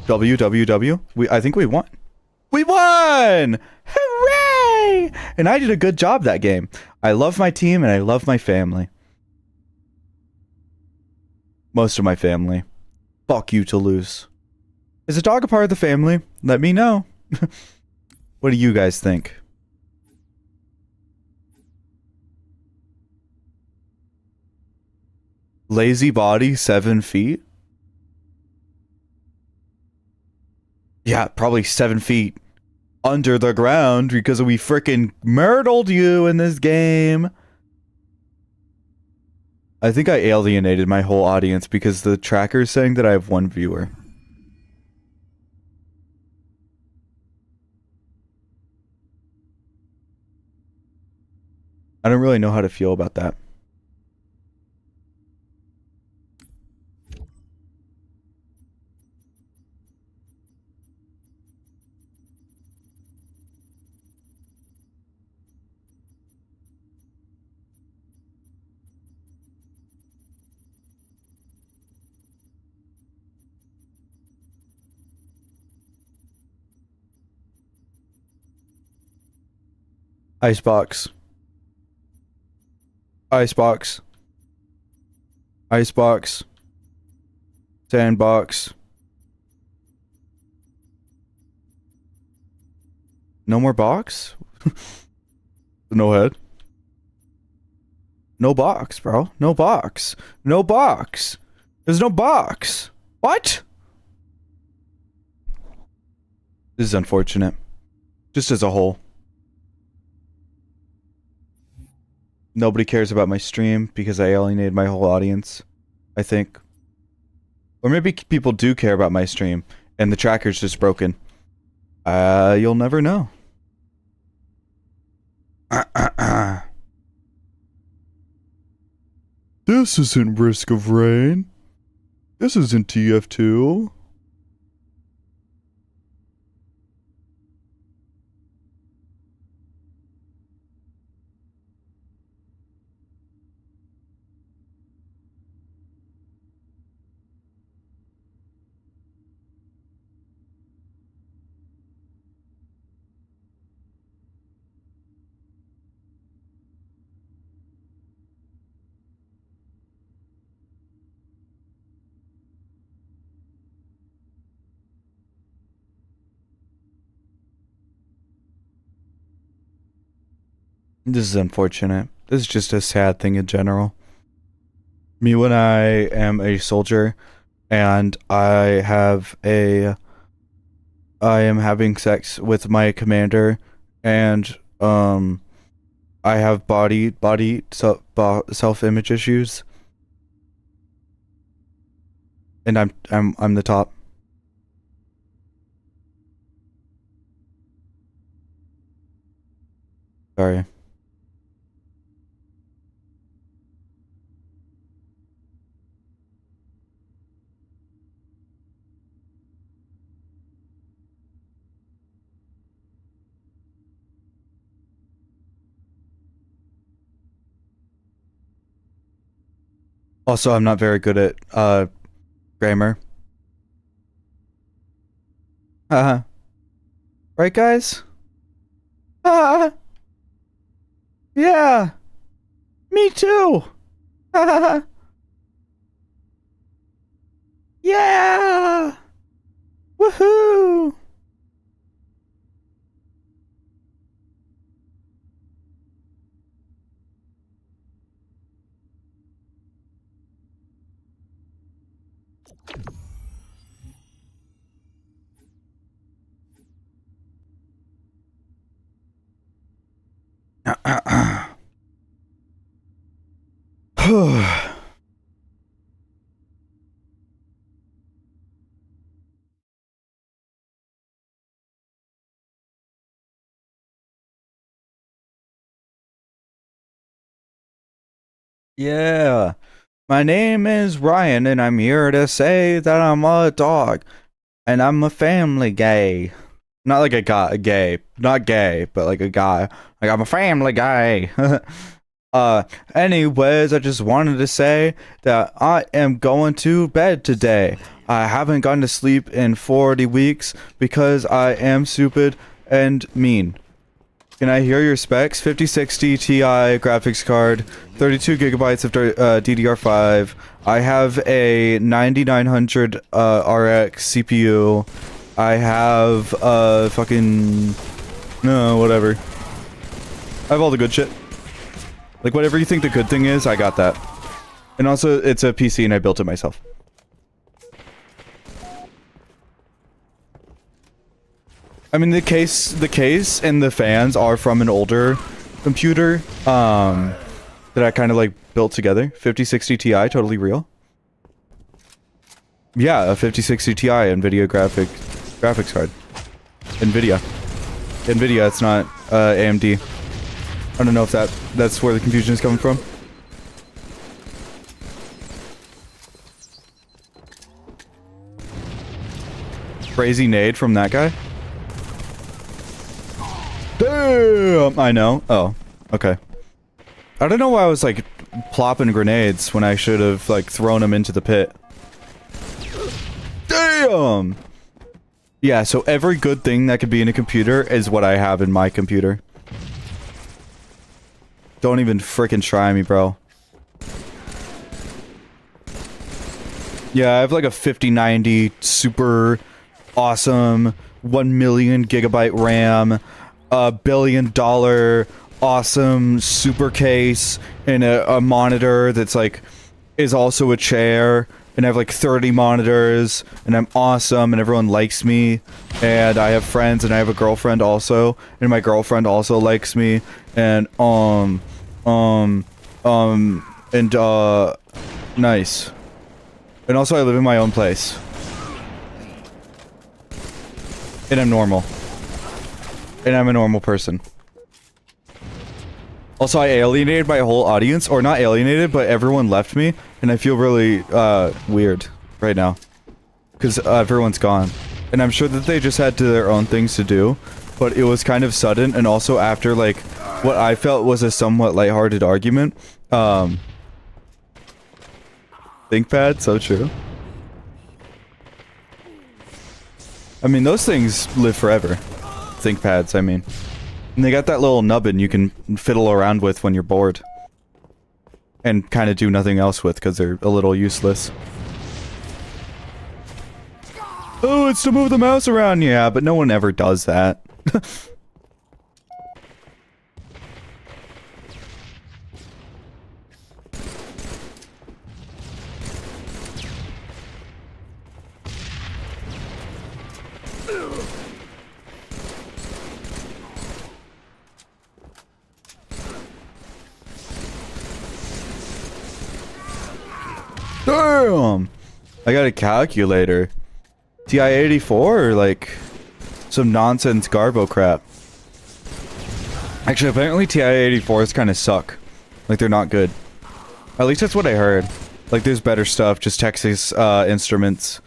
WWW. I think we won. We won! Hooray! And I did a good job that game. I love my team and I love my family. Most of my family. Fuck you, Toulouse. Is a dog a part of the family? Let me know. What do you guys think? Lazy body, 7 feet? Yeah, probably 7 feet under the ground because we frickin' murdered you in this game. I think I alienated my whole audience because the tracker's saying that I have 1 viewer. I don't really know how to feel about that. Icebox. Icebox. Icebox. Sandbox. No more box? No head. No box, bro. No box. No box. There's no box. What? This is unfortunate. Just as a whole. Nobody cares about my stream because I alienated my whole audience, I think. Or maybe people do care about my stream and the tracker's just broken. You'll never know. This isn't Risk of Rain. This isn't TF2. This is unfortunate. This is just a sad thing in general. Me when I am a soldier and I am having sex with my commander and I have self-image issues. And I'm the top. Sorry. Also, I'm not very good at grammar. Right, guys? Yeah. Me too. Yeah. Woohoo. Yeah. My name is Ryan, and I'm here to say that I'm a dog, and I'm a family gay. Not like a guy, gay, not gay, but like a guy. Like I'm a family guy. Anyways, I just wanted to say that I am going to bed today. I haven't gone to sleep in 40 weeks because I am stupid and mean. Can I hear your specs? 5060 Ti graphics card, 32 gigabytes of DDR5. I have a 9900 RX CPU. I have fucking no, whatever. I have all the good shit. Like whatever you think the good thing is, I got that. And also, it's a PC and I built it myself. I mean, the case and the fans are from an older computer that I kind of like built together. 5060 Ti, totally real. Yeah, a 5060 Ti NVIDIA graphics card. NVIDIA, it's not AMD. I don't know if that's where the confusion is coming from. Crazy nade from that guy. Damn! I know. Oh, okay. I don't know why I was like plopping grenades when I should have like thrown them into the pit. Damn! Yeah, so every good thing that could be in a computer is what I have in my computer. Don't even frickin' try me, bro. Yeah, I have like a 5090 super awesome 1 million gigabyte RAM, $1 billion awesome super case, and a monitor that's like is also a chair, and I have like 30 monitors, and I'm awesome, and everyone likes me, and I have friends, and I have a girlfriend also, and my girlfriend also likes me, and nice. And also I live in my own place. And I'm normal. And I'm a normal person. Also, I alienated my whole audience, or not alienated, but everyone left me, and I feel really, weird right now. Because everyone's gone. And I'm sure that they just had their own things to do, but it was kind of sudden, and also after, like, what I felt was a somewhat lighthearted argument. ThinkPad, so true. I mean, those things live forever. ThinkPads, I mean. And they got that little nubbin you can fiddle around with when you're bored. And kind of do nothing else with, because they're a little useless. Oh, it's to move the mouse around! Yeah, but no one ever does that. Damn! I got a calculator. TI-84 or like some nonsense Garbo crap? Actually, apparently TI-84s kind of suck. Like, they're not good. At least that's what I heard. Like, there's better stuff, just Texas Instruments.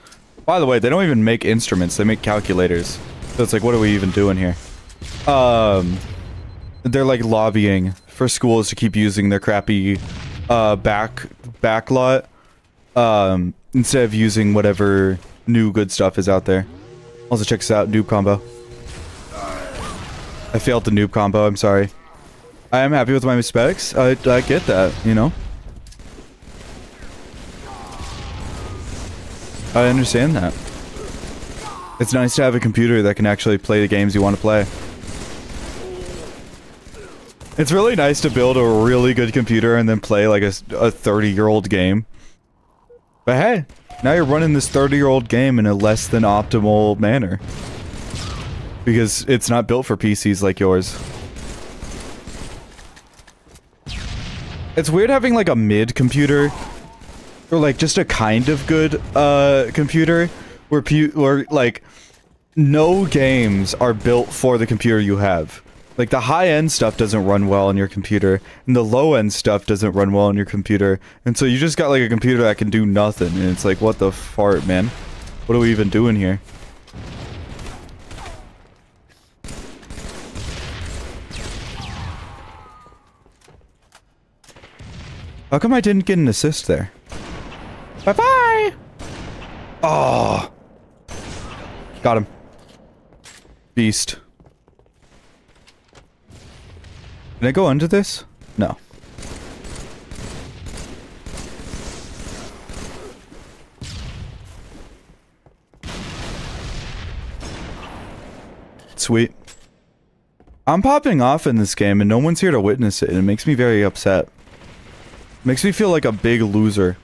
By the way, they don't even make instruments, they make calculators. So it's like, what are we even doing here? They're like lobbying for schools to keep using their crappy backlot instead of using whatever new good stuff is out there. Also, check this out, noob combo. I failed the noob combo, I'm sorry. I am happy with my specs. I get that, you know? I understand that. It's nice to have a computer that can actually play the games you want to play. It's really nice to build a really good computer and then play like a 30-year-old game. But hey, now you're running this 30-year-old game in a less than optimal manner. Because it's not built for PCs like yours. It's weird having like a mid computer. Or like just a kind of good computer. Where like no games are built for the computer you have. Like the high-end stuff doesn't run well on your computer, and the low-end stuff doesn't run well on your computer, and so you just got like a computer that can do nothing, and it's like, what the fart, man? What are we even doing here? How come I didn't get an assist there? Bye-bye! Oh! Got him. Beast. Can I go under this? No. Sweet. I'm popping off in this game and no one's here to witness it, and it makes me very upset. Makes me feel like a big loser.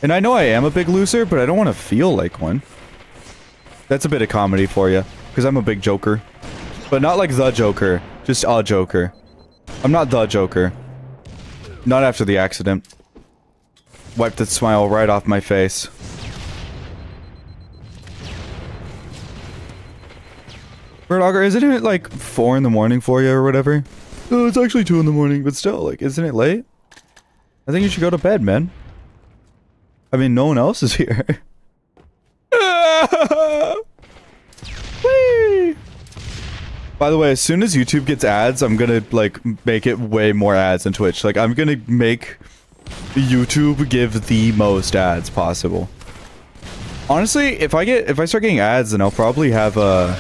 And I know I am a big loser, but I don't want to feel like one. That's a bit of comedy for you, because I'm a big joker. But not like the Joker, just a Joker. I'm not the Joker. Not after the accident. Wiped that smile right off my face. Birdogger, isn't it like 4 in the morning for you or whatever? Oh, it's actually 2 in the morning, but still, like, isn't it late? I think you should go to bed, man. I mean, no one else is here. Whee! By the way, as soon as YouTube gets ads, I'm gonna, like, make it way more ads than Twitch. Like, I'm gonna make YouTube give the most ads possible. Honestly, if I start getting ads, then I'll probably have a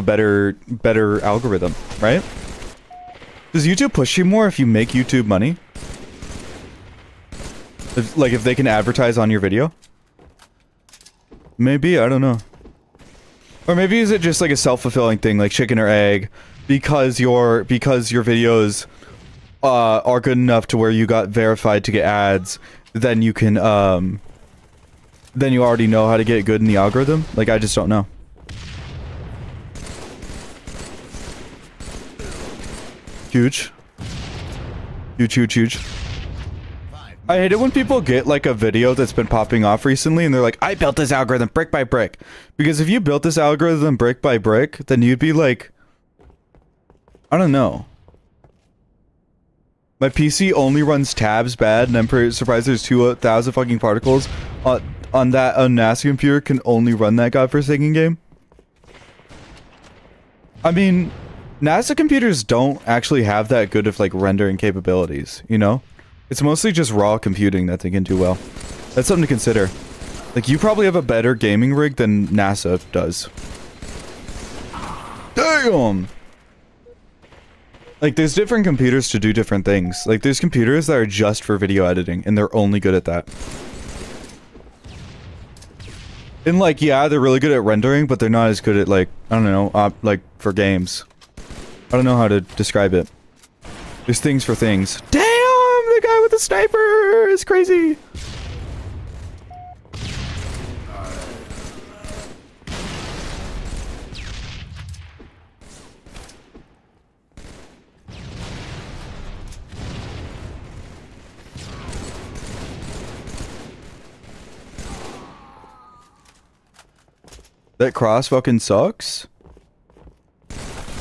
better algorithm, right? Does YouTube push you more if you make YouTube money? If they can advertise on your video? Maybe, I don't know. Or maybe is it just like a self-fulfilling thing, like chicken or egg, because your videos are good enough to where you got verified to get ads, then you can then you already know how to get good in the algorithm? Like, I just don't know. Huge. Huge. I hate it when people get like a video that's been popping off recently and they're like, I built this algorithm brick by brick. Because if you built this algorithm brick by brick, then you'd be like, I don't know. My PC only runs tabs bad, and I'm surprised there's 2,000 fucking particles on that NASA computer can only run that godforsaken game. I mean, NASA computers don't actually have that good of like rendering capabilities, you know? It's mostly just raw computing that they can do well. That's something to consider. Like, you probably have a better gaming rig than NASA does. Damn! Like, there's different computers to do different things. Like, there's computers that are just for video editing, and they're only good at that. And, like, yeah, they're really good at rendering, but they're not as good at, like, I don't know, like, for games. I don't know how to describe it. There's things for things. Damn! The guy with the sniper is crazy! That cross fucking sucks.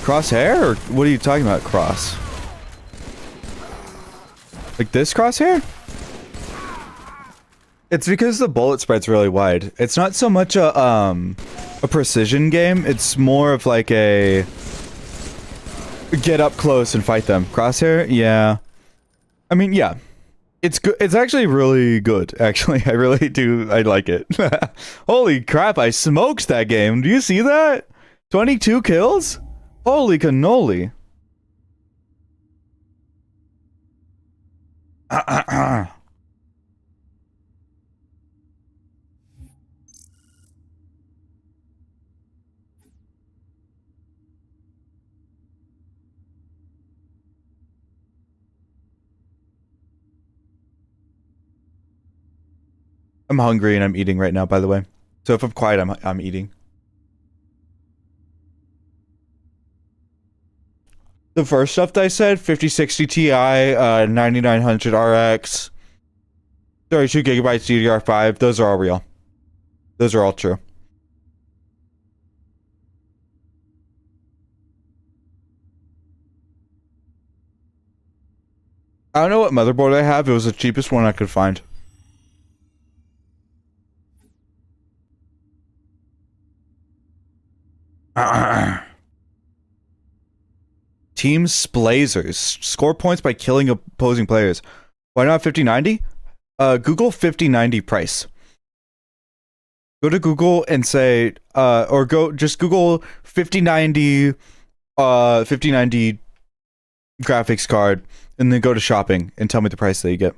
Crosshair? Or what are you talking about, cross? Like this crosshair? It's because the bullet spread's really wide. It's not so much a precision game. It's more of like a get up close and fight them. Crosshair? Yeah. I mean, yeah. It's good. It's actually really good. Actually, I really do. I like it. Holy crap, I smoked that game. Do you see that? 22 kills? Holy cannoli. I'm hungry and I'm eating right now, by the way. So if I'm quiet, I'm eating. The first stuff that I said, 5060 Ti, 9900 RX, 32 gigabytes DDR5, those are all real. Those are all true. I don't know what motherboard I have. It was the cheapest one I could find. Team Splazers. Score points by killing opposing players. Why not 5090? Google 5090 price. Go to Google and say, or just Google 5090, 5090 graphics card, and then go to shopping and tell me the price that you get.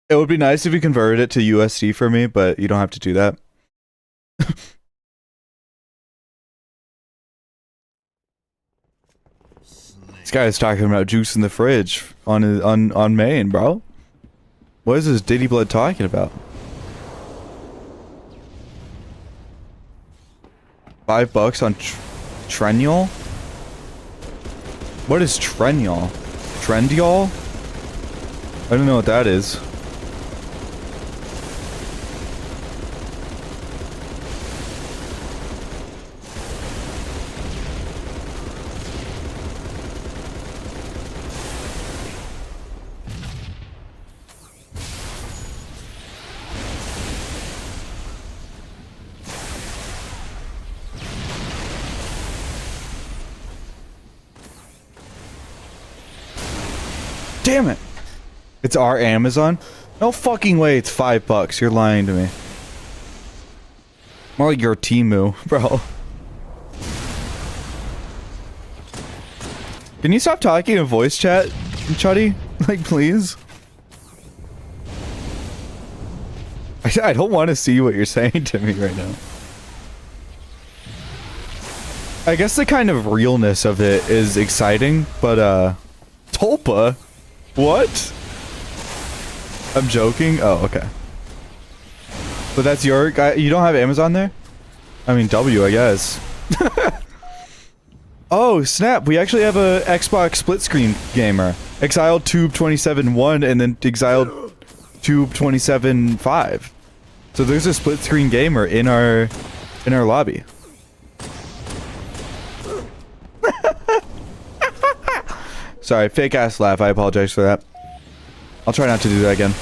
It would be nice if you converted it to USD for me, but you don't have to do that. This guy is talking about juice in the fridge on main, bro. What is this Diddy Blood talking about? $5 on Trendyol? What is Trendyol? Trendyol? I don't know what that is. Damn it! It's our Amazon? No fucking way it's $5. You're lying to me. More like your Temu, bro. Can you stop talking in voice chat, Chuddy? Like, please? I don't want to see what you're saying to me right now. I guess the kind of realness of it is exciting, but, Tulpa? What? I'm joking? Oh, okay. But that's your guy. You don't have Amazon there? I mean, W, I guess. Oh, snap. We actually have a Xbox split screen gamer. Exiled Tube 27.1 and then Exiled Tube 27.5. So there's a split screen gamer in our lobby. Sorry, fake ass laugh. I apologize for that. I'll try not to do that again.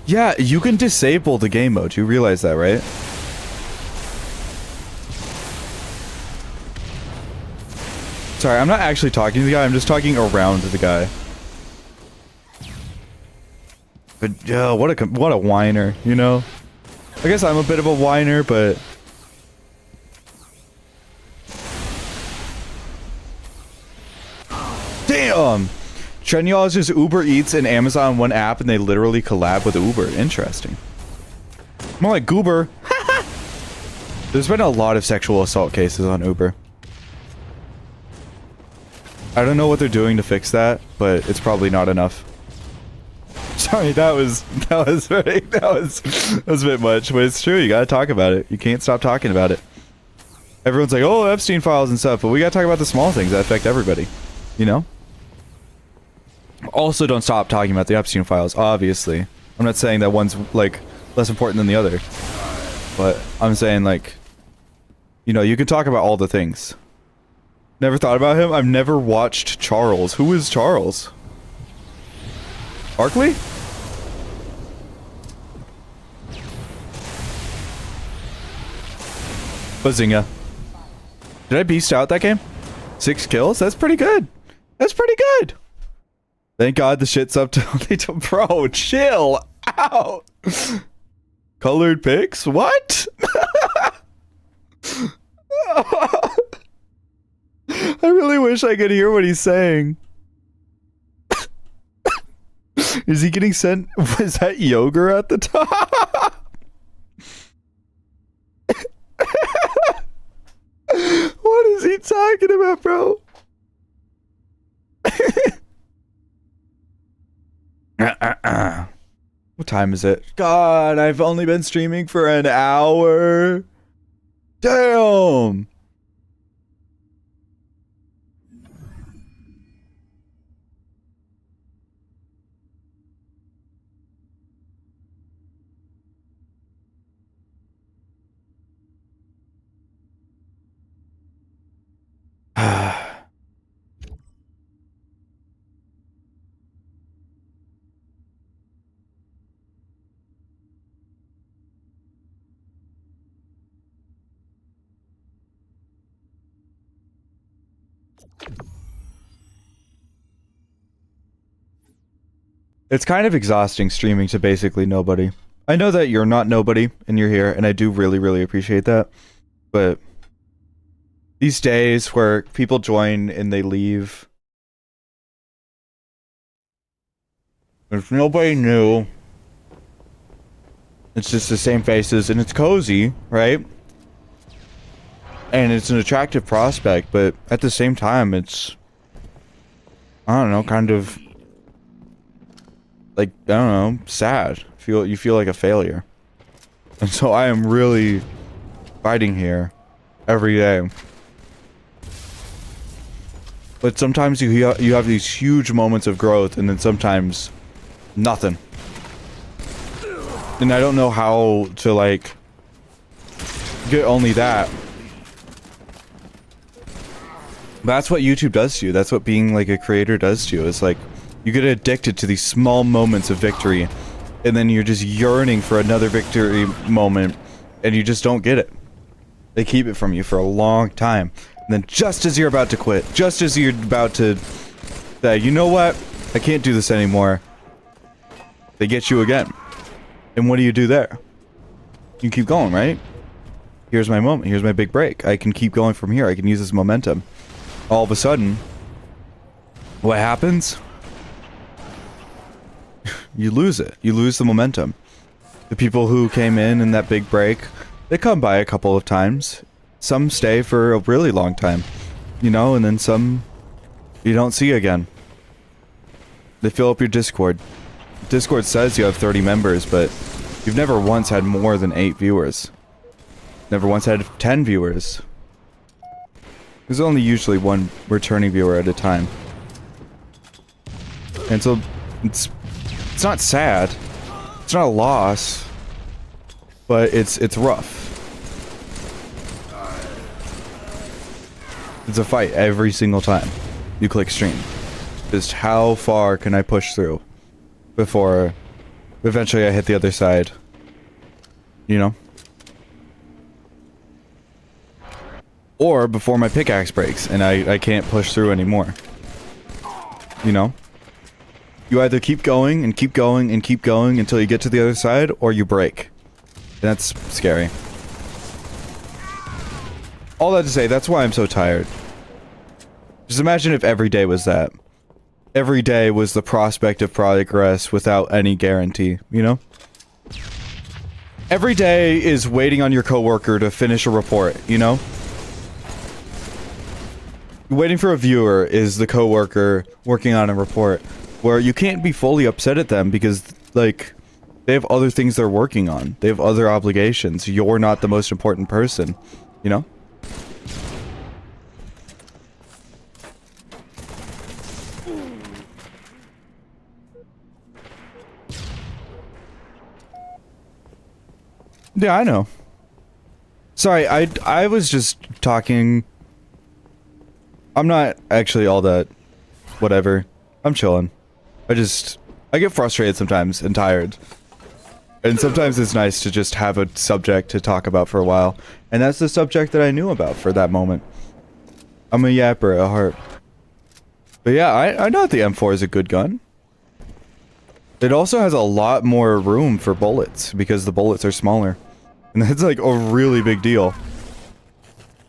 Yeah, you can disable the game mode. You realize that, right? Sorry, I'm not actually talking to the guy. I'm just talking around the guy. But yo, what a whiner, you know? I guess I'm a bit of a whiner, but damn! Trendyol is just Uber Eats and Amazon one app, and they literally collab with Uber. Interesting. More like Goober. There's been a lot of sexual assault cases on Uber. I don't know what they're doing to fix that, but it's probably not enough. Sorry, that was a bit much, but it's true. You gotta talk about it. You can't stop talking about it. Everyone's like, oh, Epstein files and stuff, but we gotta talk about the small things that affect everybody. You know? Also, don't stop talking about the Epstein files, obviously. I'm not saying that one's like less important than the other, but I'm saying like, you know, you can talk about all the things. Never thought about him. I've never watched Charles. Who is Charles? Barkley? Bazinga. Did I beast out that game? 6 kills? That's pretty good. That's pretty good. Thank God the shit's up to bro, chill out. Colored pics? What? I really wish I could hear what he's saying. Is he getting sent? Was that yogurt at the top? What is he talking about, bro? What time is it? God, I've only been streaming for an hour. Damn. It's kind of exhausting streaming to basically nobody. I know that you're not nobody and you're here, and I do really, really appreciate that. But these days where people join and they leave, there's nobody new. It's just the same faces, and it's cozy, right? And it's an attractive prospect, but at the same time, it's, I don't know, kind of like, I don't know, sad. You feel like a failure. And so I am really fighting here every day. But sometimes you have these huge moments of growth, and then sometimes nothing. And I don't know how to like get only that. That's what YouTube does to you. That's what being like a creator does to you. It's like you get addicted to these small moments of victory, and then you're just yearning for another victory moment, and you just don't get it. They keep it from you for a long time. And then just as you're about to quit, just as you're about to say, you know what? I can't do this anymore. They get you again. And what do you do there? You keep going, right? Here's my moment. Here's my big break. I can keep going from here. I can use this momentum. All of a sudden, what happens? You lose it. You lose the momentum. The people who came in that big break, they come by a couple of times. Some stay for a really long time, you know, and then some you don't see again. They fill up your Discord. Discord says you have 30 members, but you've never once had more than 8 viewers. Never once had 10 viewers. There's only usually one returning viewer at a time. And so it's not sad. It's not a loss. But it's rough. It's a fight every single time you click stream. Just how far can I push through before eventually I hit the other side? You know? Or before my pickaxe breaks and I can't push through anymore. You know? You either keep going and keep going and keep going until you get to the other side, or you break. And that's scary. All that to say, that's why I'm so tired. Just imagine if every day was that. Every day was the prospect of progress without any guarantee, you know? Every day is waiting on your coworker to finish a report, you know? Waiting for a viewer is the coworker working on a report, where you can't be fully upset at them because, like, they have other things they're working on. They have other obligations. You're not the most important person, you know? Yeah, I know. Sorry, I was just talking. I'm not actually all that whatever. I'm chilling. I get frustrated sometimes and tired. And sometimes it's nice to just have a subject to talk about for a while. And that's the subject that I knew about for that moment. I'm a yapper at heart. But yeah, I know that the M4 is a good gun. It also has a lot more room for bullets because the bullets are smaller. And that's like a really big deal.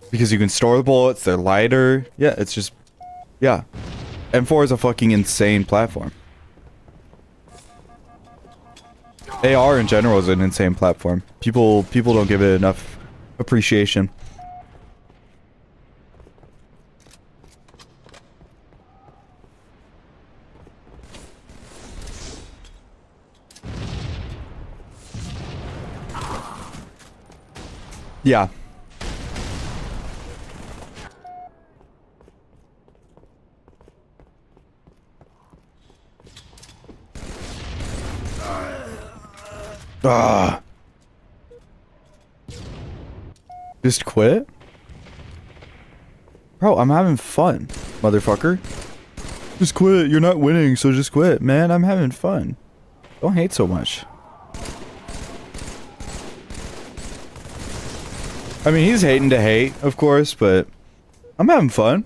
Because you can store the bullets, they're lighter. Yeah, it's just... Yeah. M4 is a fucking insane platform. AR in general is an insane platform. People don't give it enough appreciation. Yeah. Ah. Just quit? Bro, I'm having fun, motherfucker. Just quit. You're not winning, so just quit. Man, I'm having fun. Don't hate so much. I mean, he's hating to hate, of course, but I'm having fun.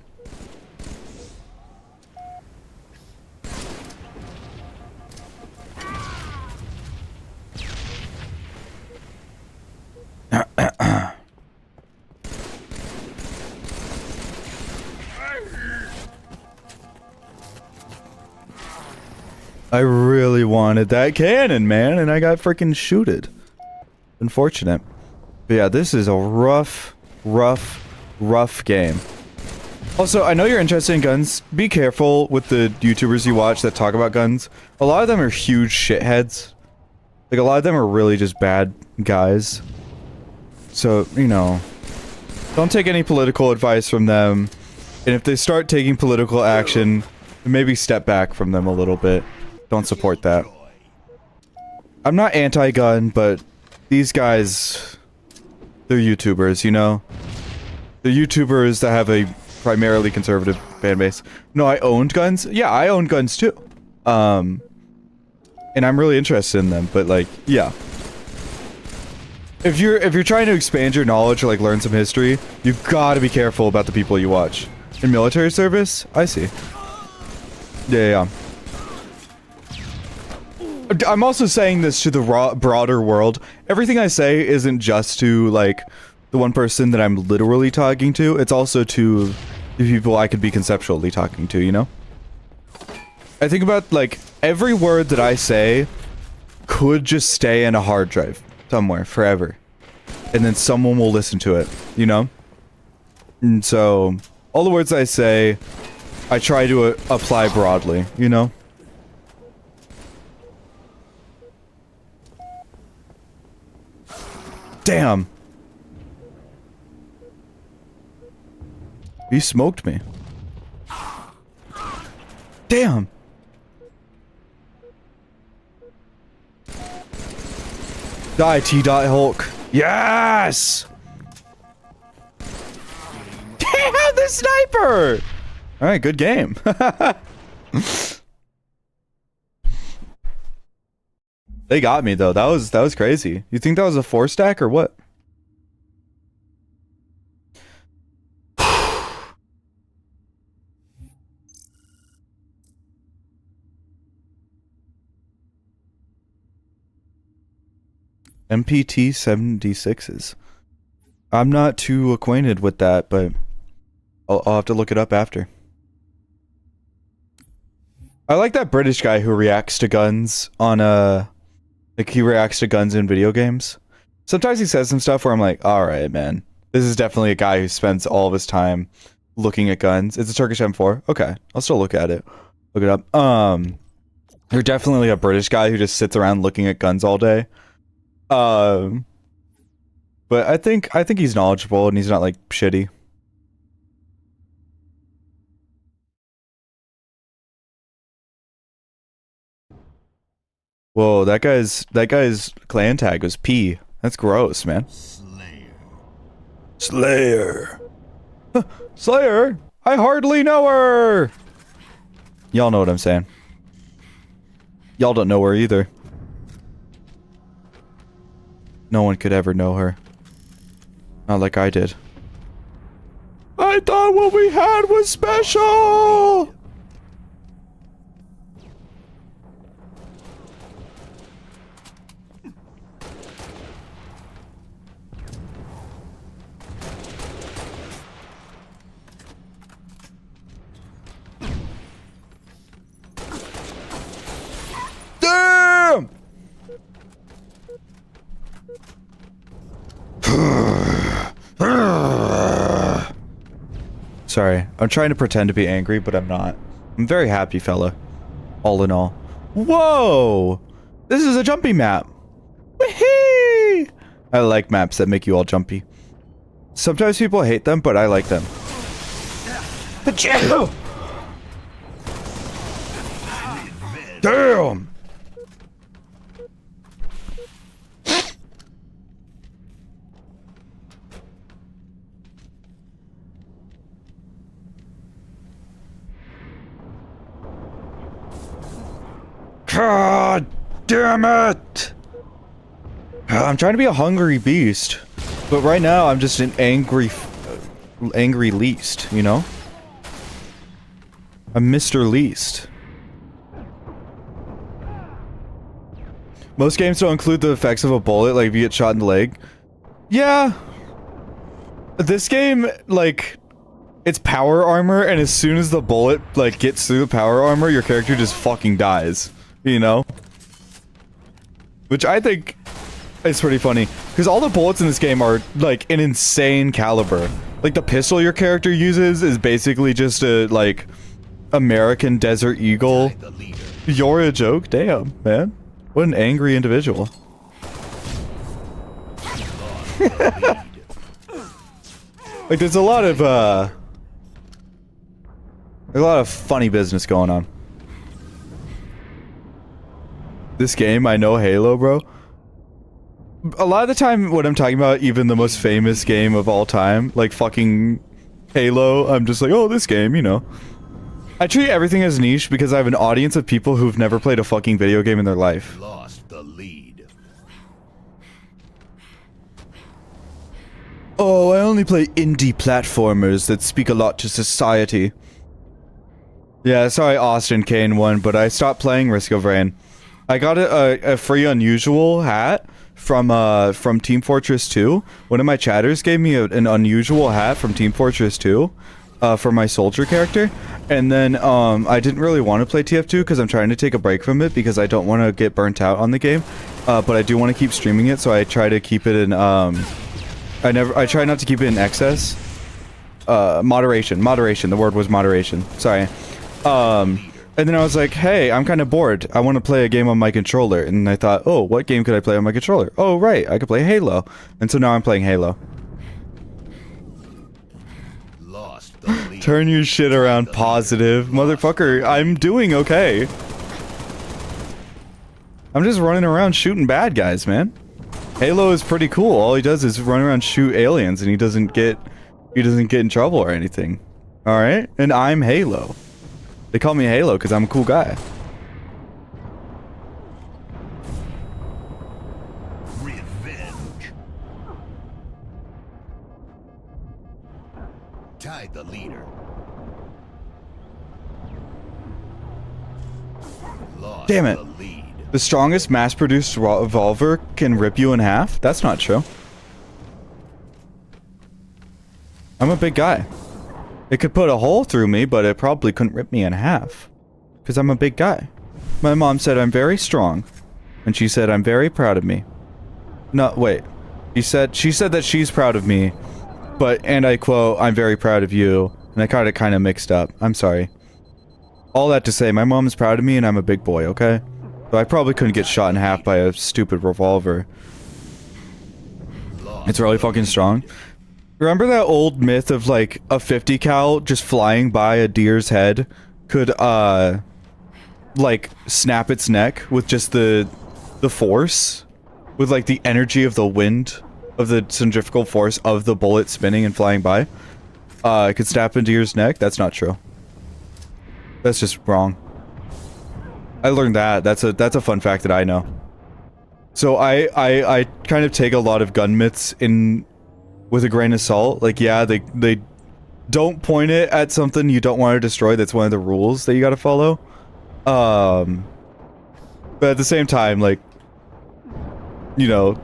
I really wanted that cannon, man, and I got freaking shooted. Unfortunate. But yeah, this is a rough game. Also, I know you're interested in guns. Be careful with the YouTubers you watch that talk about guns. A lot of them are huge shitheads. Like, a lot of them are really just bad guys. So, you know, don't take any political advice from them. And if they start taking political action, maybe step back from them a little bit. Don't support that. I'm not anti-gun, but these guys, they're YouTubers, you know? They're YouTubers that have a primarily conservative fan base. No, I owned guns. Yeah, I owned guns too. And I'm really interested in them, but like, yeah. If you're trying to expand your knowledge or like learn some history, you've got to be careful about the people you watch. In military service, I see. Yeah. I'm also saying this to the broader world. Everything I say isn't just to, like, the one person that I'm literally talking to. It's also to the people I could be conceptually talking to, you know? I think about, like, every word that I say could just stay in a hard drive somewhere forever. And then someone will listen to it, you know? And so, all the words I say, I try to apply broadly, you know? Damn. He smoked me. Damn. Die, T.Hulk. Yes! Damn, the sniper! Alright, good game. They got me though. That was crazy. You think that was a 4-stack or what? MPT 76s. I'm not too acquainted with that, but I'll have to look it up after. I like that British guy who reacts to guns on like he reacts to guns in video games. Sometimes he says some stuff where I'm like, all right, man, this is definitely a guy who spends all of his time looking at guns. It's a Turkish M4. Okay, I'll still look at it. Look it up. You're definitely a British guy who just sits around looking at guns all day. But I think he's knowledgeable and he's not like shitty. Whoa, that guy's clan tag was P. That's gross, man. Slayer. Slayer? I hardly know her! Y'all know what I'm saying. Y'all don't know her either. No one could ever know her. Not like I did. I thought what we had was special! Damn! Sorry, I'm trying to pretend to be angry, but I'm not. I'm a very happy fella, all in all. Whoa! This is a jumpy map. Whee! I like maps that make you all jumpy. Sometimes people hate them, but I like them. Damn! God damn it! I'm trying to be a hungry beast, but right now I'm just an angry least, you know? I'm Mr. Least. Most games don't include the effects of a bullet, like if you get shot in the leg. Yeah. This game, like, it's power armor, and as soon as the bullet, like, gets through the power armor, your character just fucking dies. You know? Which I think is pretty funny. Because all the bullets in this game are, like, an insane caliber. Like, the pistol your character uses is basically just a, like, American Desert Eagle. You're a joke? Damn, man. What an angry individual. Like, there's a lot of funny business going on. This game, I know Halo, bro. A lot of the time when I'm talking about even the most famous game of all time, like fucking Halo, I'm just like, oh, this game, you know. I treat everything as niche because I have an audience of people who've never played a fucking video game in their life. Lost the lead. Oh, I only play indie platformers that speak a lot to society. Yeah, sorry Austin Kane won, but I stopped playing Risk of Rain. I got a free unusual hat from Team Fortress 2. One of my chatters gave me an unusual hat from Team Fortress 2 for my soldier character. And then I didn't really want to play TF2 because I'm trying to take a break from it because I don't want to get burnt out on the game. But I do want to keep streaming it, so I try to keep it in I try not to keep it in excess. Moderation. The word was moderation. Sorry. And then I was like, hey, I'm kind of bored. I want to play a game on my controller. And I thought, oh, what game could I play on my controller? Oh, right, I could play Halo. And so now I'm playing Halo. Lost the lead. Turn your shit around positive. Motherfucker, I'm doing okay. I'm just running around shooting bad guys, man. Halo is pretty cool. All he does is run around shoot aliens and he doesn't get in trouble or anything. Alright? And I'm Halo. They call me Halo because I'm a cool guy. Revenge. Tied the leader. Lost Damn it. the lead. The strongest mass-produced revolver can rip you in half? That's not true. I'm a big guy. It could put a hole through me, but it probably couldn't rip me in half. Because I'm a big guy. My mom said I'm very strong. And she said I'm very proud of me. No, wait. She said that she's proud of me. But, and I quote, I'm very proud of you. And I got it kind of mixed up. I'm sorry. All that to say, my mom is proud of me and I'm a big boy, okay? So I probably couldn't get shot in half by a stupid revolver. It's really fucking strong. Remember that old myth of like a 50 cal just flying by a deer's head could like snap its neck with just the force? with like the energy of the wind, of the centrifugal force of the bullet spinning and flying by, it could snap into your neck. That's not true. That's just wrong. I learned that. That's a fun fact that I know. So I kind of take a lot of gun myths in with a grain of salt. Like, yeah, they don't point it at something you don't want to destroy. That's one of the rules that you got to follow. But at the same time, like, you know,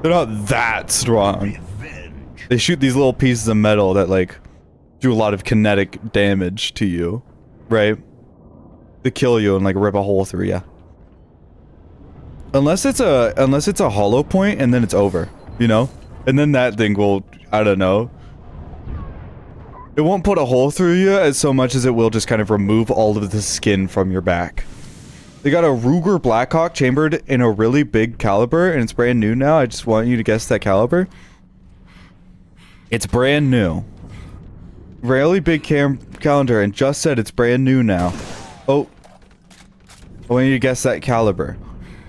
they're not that strong. Revenge. They shoot these little pieces of metal that like do a lot of kinetic damage to you, right? They kill you and like rip a hole through you. Unless it's a hollow point and then it's over, you know? And then that thing will, I don't know. It won't put a hole through you as so much as it will just kind of remove all of the skin from your back. They got a Ruger Blackhawk chambered in a really big caliber, and it's brand new now. I just want you to guess that caliber. It's brand new. Really big calendar, and just said it's brand new now. Oh. I want you to guess that caliber.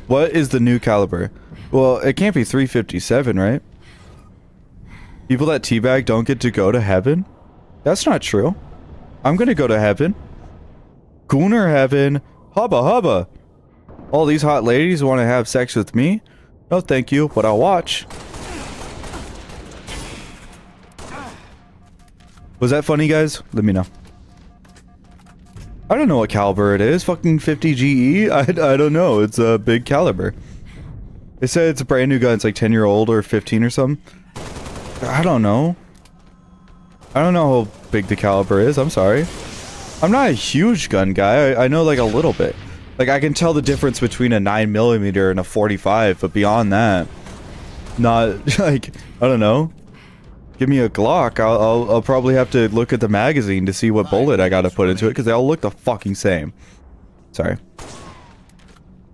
What is the new caliber? Well, it can't be 357, right? People that teabag don't get to go to heaven? That's not true. I'm gonna go to heaven. Gooner heaven. Hubba hubba. All these hot ladies want to have sex with me? No thank you, but I'll watch. Was that funny, guys? Let me know. I don't know what caliber it is. Fucking 50 GE? I don't know. It's a big caliber. They said it's a brand new gun. It's like 10-year-old or 15 or something. I don't know. I don't know how big the caliber is. I'm sorry. I'm not a huge gun guy. I know like a little bit. Like I can tell the difference between a 9mm and a 45, but beyond that, not like, I don't know. Give me a Glock. I'll probably have to look at the magazine to see what bullet I gotta put into it because they all look the fucking same. Sorry.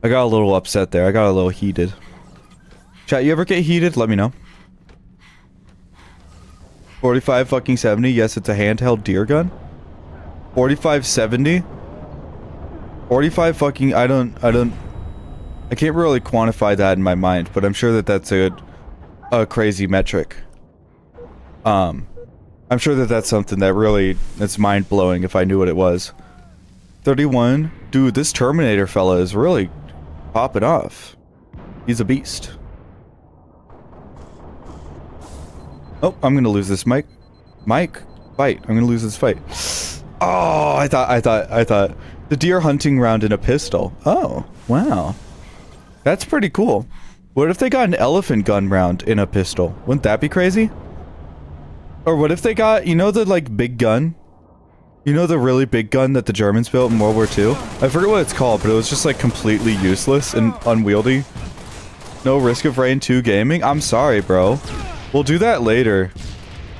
I got a little upset there. I got a little heated. Chat, you ever get heated? Let me know. 45 fucking 70. Yes, it's a handheld deer gun. 4570. 45 fucking, I can't really quantify that in my mind, but I'm sure that that's a crazy metric. I'm sure that that's something that really, it's mind-blowing if I knew what it was. 31. Dude, this Terminator fella is really popping off. He's a beast. Oh, I'm gonna lose this mic. Mike, fight. I'm gonna lose this fight. Oh, I thought. The deer hunting round in a pistol. Oh, wow. That's pretty cool. What if they got an elephant gun round in a pistol? Wouldn't that be crazy? Or what if they got, you know the, like, big gun? You know the really big gun that the Germans built in World War II? I forget what it's called, but it was just, like, completely useless and unwieldy. No Risk of Rain 2 gaming? I'm sorry, bro. We'll do that later.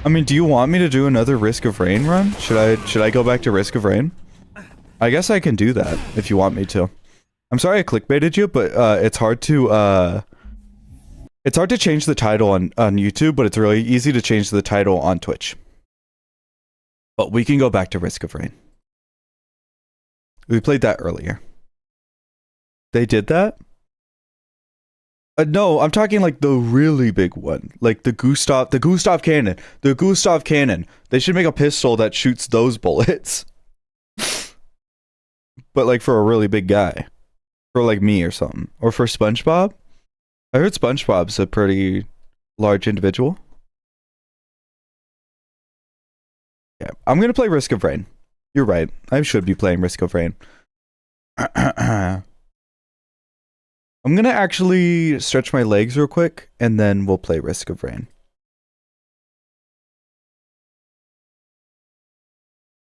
I mean, do you want me to do another Risk of Rain run? Should I go back to Risk of Rain? I guess I can do that if you want me to. I'm sorry I clickbaited you, but it's hard to change the title on YouTube, but it's really easy to change the title on Twitch. But we can go back to Risk of Rain. We played that earlier. They did that? No, I'm talking like the really big one. Like the Gustav cannon. The Gustav cannon. They should make a pistol that shoots those bullets. But like for a really big guy. For like me or something. Or for SpongeBob. I heard SpongeBob's a pretty large individual. Yeah, I'm gonna play Risk of Rain. You're right. I should be playing Risk of Rain. I'm gonna actually stretch my legs real quick, and then we'll play Risk of Rain.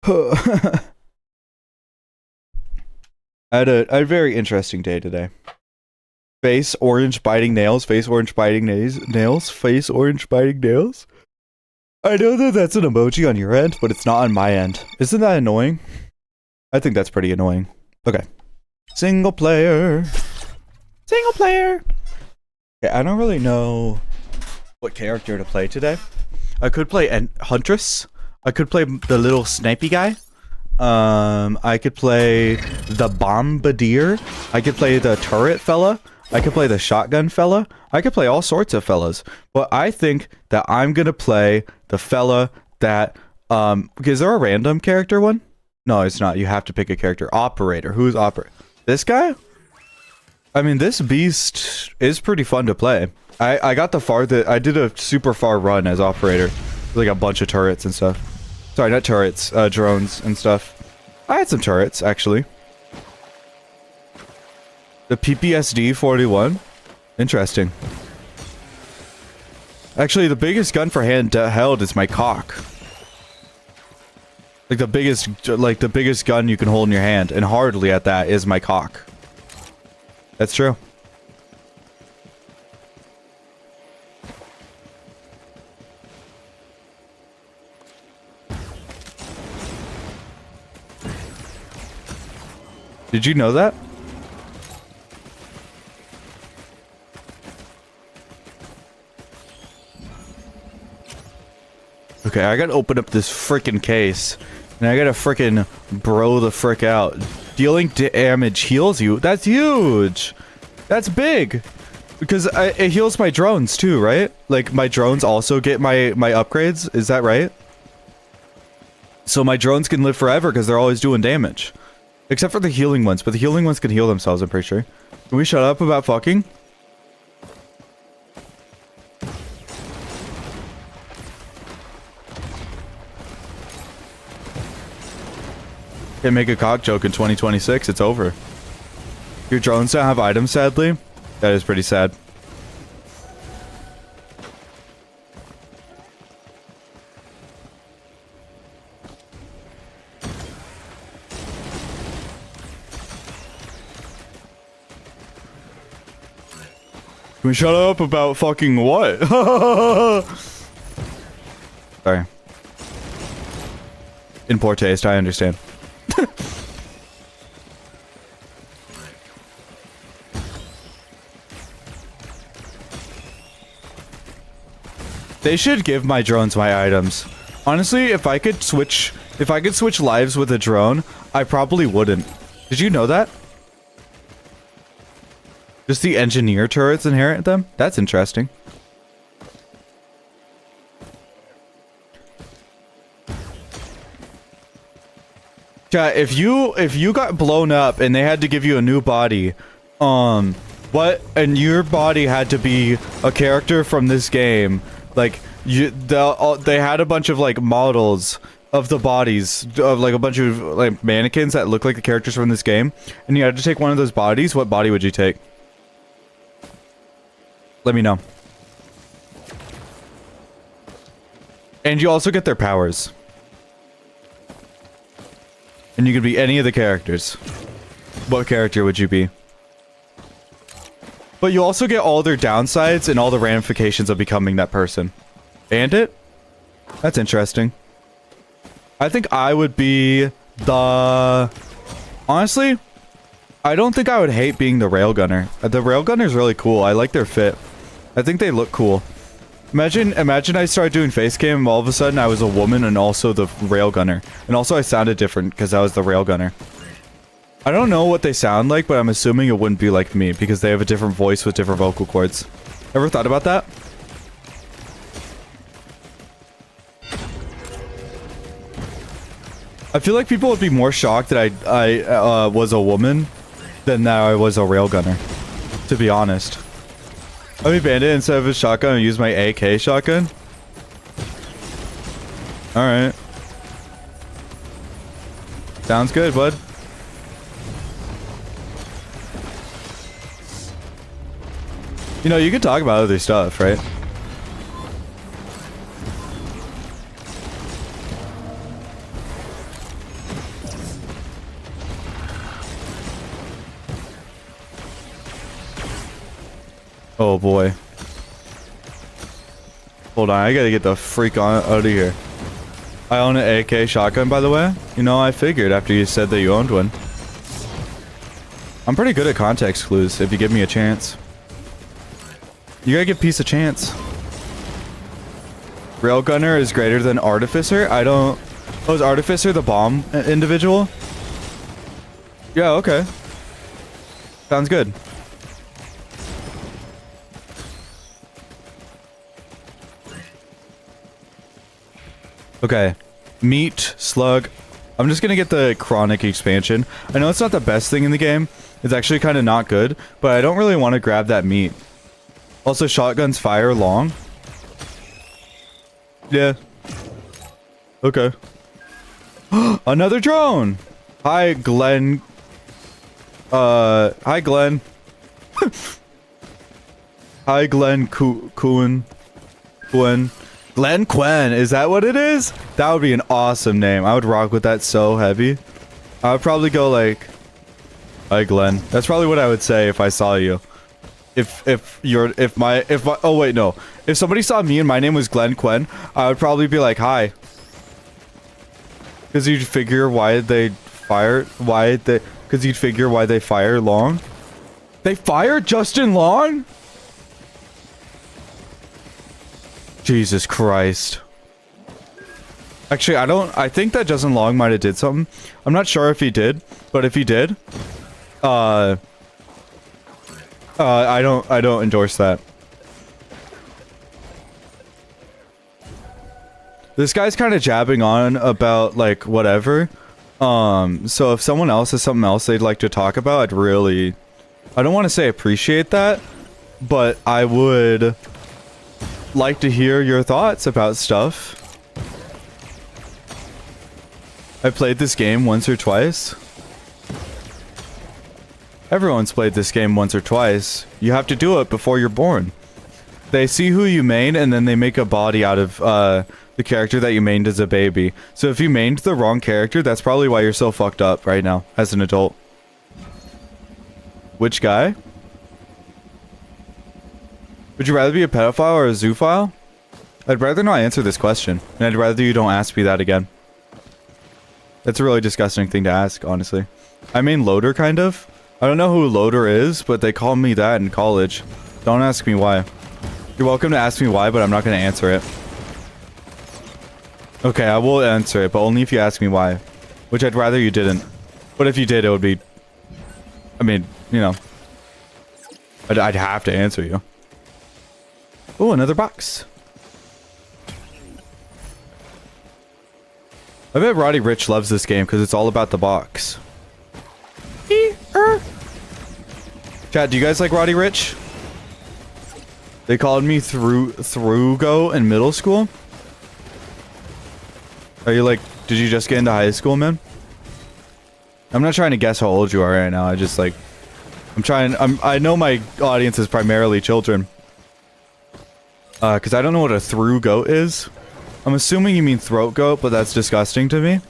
I had a very interesting day today. Face orange biting nails, face orange biting nails, face orange biting nails. I know that that's an emoji on your end, but it's not on my end. Isn't that annoying? I think that's pretty annoying. Okay. Single player. Single player. Okay, I don't really know what character to play today. I could play Huntress. I could play the little snipey guy. I could play the Bombardier. I could play the turret fella. I could play the shotgun fella. I could play all sorts of fellas. But I think that I'm gonna play the fella that is there a random character one? No, it's not. You have to pick a character. Operator. Who's operator? This guy? I mean, this beast is pretty fun to play. I got the farthest. I did a super far run as operator. With like a bunch of turrets and stuff. Sorry, not turrets. Drones and stuff. I had some turrets, actually. The PPSD 41. Interesting. Actually, the biggest gun for handheld is my cock. Like the biggest gun you can hold in your hand, and hardly at that is my cock. That's true. Did you know that? Okay, I gotta open up this freaking case. And I gotta freaking bro the frick out. Dealing damage heals you? That's huge! That's big! Because it heals my drones too, right? Like, my drones also get my upgrades? Is that right? So my drones can live forever because they're always doing damage. Except for the healing ones, but the healing ones can heal themselves, I'm pretty sure. Can we shut up about fucking? Can't make a cock joke in 2026, it's over. Your drones don't have items, sadly? That is pretty sad. Can we shut up about fucking what? Sorry. In poor taste, I understand. They should give my drones my items. Honestly, if I could switch lives with a drone, I probably wouldn't. Did you know that? Just the engineer turrets inherit them? That's interesting. Yeah, if you got blown up and they had to give you a new body, and your body had to be a character from this game, like they had a bunch of like models of the bodies of like a bunch of like mannequins that look like the characters from this game, and you had to take one of those bodies. What body would you take? Let me know. And you also get their powers. And you could be any of the characters. What character would you be? But you also get all their downsides and all the ramifications of becoming that person. Bandit? That's interesting. I think I would be the... Honestly, I don't think I would hate being the railgunner. The railgunner is really cool. I like their fit. I think they look cool. Imagine I started doing face cam and all of a sudden I was a woman and also the railgunner. And also I sounded different because I was the railgunner. I don't know what they sound like, but I'm assuming it wouldn't be like me because they have a different voice with different vocal cords. Ever thought about that? I feel like people would be more shocked that I was a woman than that I was a railgunner, to be honest. Let me bandit instead of a shotgun and use my AK shotgun. Alright. Sounds good, bud. You know, you can talk about other stuff, right? Oh boy. Hold on, I gotta get the freak on out of here. I own an AK shotgun, by the way. You know, I figured after you said that you owned one. I'm pretty good at context clues if you give me a chance. You gotta give peace a chance. Railgunner is greater than Artificer? I don't... Oh, is Artificer the bomb individual? Yeah, okay. Sounds good. Okay. Meat, slug. I'm just gonna get the chronic expansion. I know it's not the best thing in the game. It's actually kind of not good, but I don't really want to grab that meat. Also, shotguns fire long. Yeah. Okay. Another drone! Hi, Glenn. Hi, Glenn. Hi, Glenn Quinn. Glenn Quinn, is that what it is? That would be an awesome name. I would rock with that so heavy. I would probably go like, hi, Glenn. That's probably what I would say if I saw you. If oh wait, no. If somebody saw me and my name was Glenn Quinn, I would probably be like, hi. Because you'd figure why they fire, because you'd figure why they fire long. They fired Justin Long? Jesus Christ. Actually, I think that Justin Long might have did something. I'm not sure if he did, but if he did, I don't endorse that. This guy's kind of jabbing on about like whatever. So if someone else has something else they'd like to talk about, I don't want to say appreciate that, but I would like to hear your thoughts about stuff. I played this game once or twice. Everyone's played this game once or twice. You have to do it before you're born. They see who you main and then they make a body out of the character that you mained as a baby. So if you mained the wrong character, that's probably why you're so fucked up right now as an adult. Which guy? Would you rather be a pedophile or a zoophile? I'd rather not answer this question, and I'd rather you don't ask me that again. That's a really disgusting thing to ask, honestly. I mean Loader, kind of. I don't know who Loader is, but they called me that in college. Don't ask me why. You're welcome to ask me why, but I'm not going to answer it. Okay, I will answer it, but only if you ask me why. Which I'd rather you didn't. But if you did, it would be... I mean, you know. I'd have to answer you. Oh, another box. I bet Roddy Rich loves this game because it's all about the box. Chat, do you guys like Roddy Rich? They called me Thrugo in middle school. Are you like, did you just get into high school, man? I'm not trying to guess how old you are right now. I just like, I know my audience is primarily children. Because I don't know what a through goat is. I'm assuming you mean throat goat, but that's disgusting to me.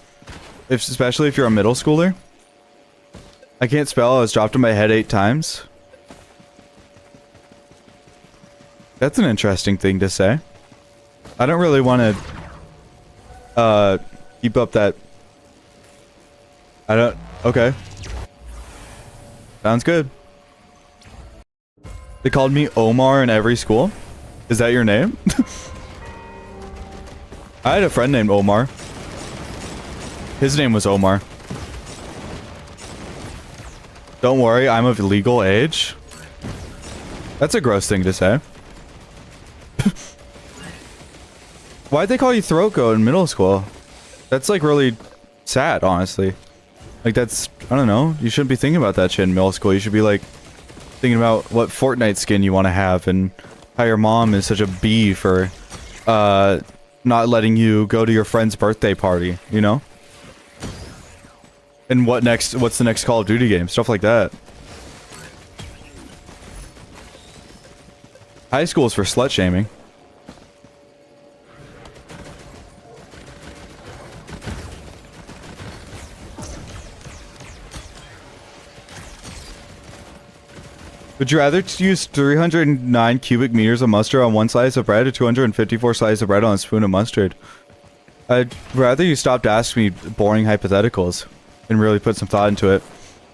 Especially if you're a middle schooler. I can't spell. I was dropped on my head 8 times. That's an interesting thing to say. I don't really want to keep up that... Okay. Sounds good. They called me Omar in every school. Is that your name? I had a friend named Omar. His name was Omar. Don't worry, I'm of legal age. That's a gross thing to say. Why'd they call you throat goat in middle school? That's like really sad, honestly. Like that's, I don't know. You shouldn't be thinking about that shit in middle school. You should be like thinking about what Fortnite skin you want to have and how your mom is such a bee for not letting you go to your friend's birthday party, you know? And what's the next Call of Duty game? Stuff like that. High school is for slut shaming. Would you rather use 309 cubic meters of mustard on one slice of bread or 254 slices of bread on a spoon of mustard? I'd rather you stopped asking me boring hypotheticals and really put some thought into it.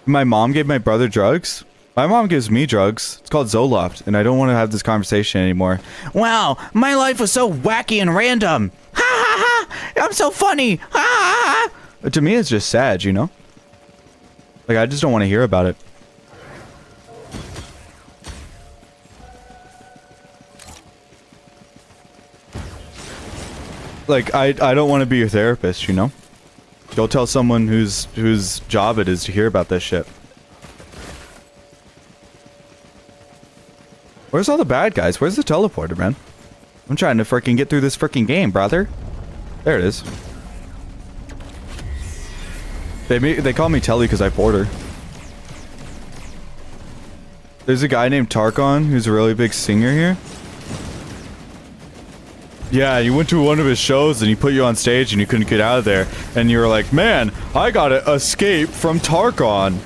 My mom gave my brother drugs. My mom gives me drugs. It's called Zoloft, and I don't want to have this conversation anymore. Wow, my life was so wacky and random. Ha ha ha! I'm so funny. Ha ha ha! But to me, it's just sad, you know? Like, I just don't want to hear about it. Like, I don't want to be your therapist, you know? Go tell someone whose job it is to hear about this shit. Where's all the bad guys? Where's the teleporter, man? I'm trying to freaking get through this freaking game, brother. There it is. They call me Telly because I porter. There's a guy named Tarkon who's a really big singer here. Yeah, you went to one of his shows and he put you on stage and you couldn't get out of there. And you were like, man, I gotta escape from Tarkon.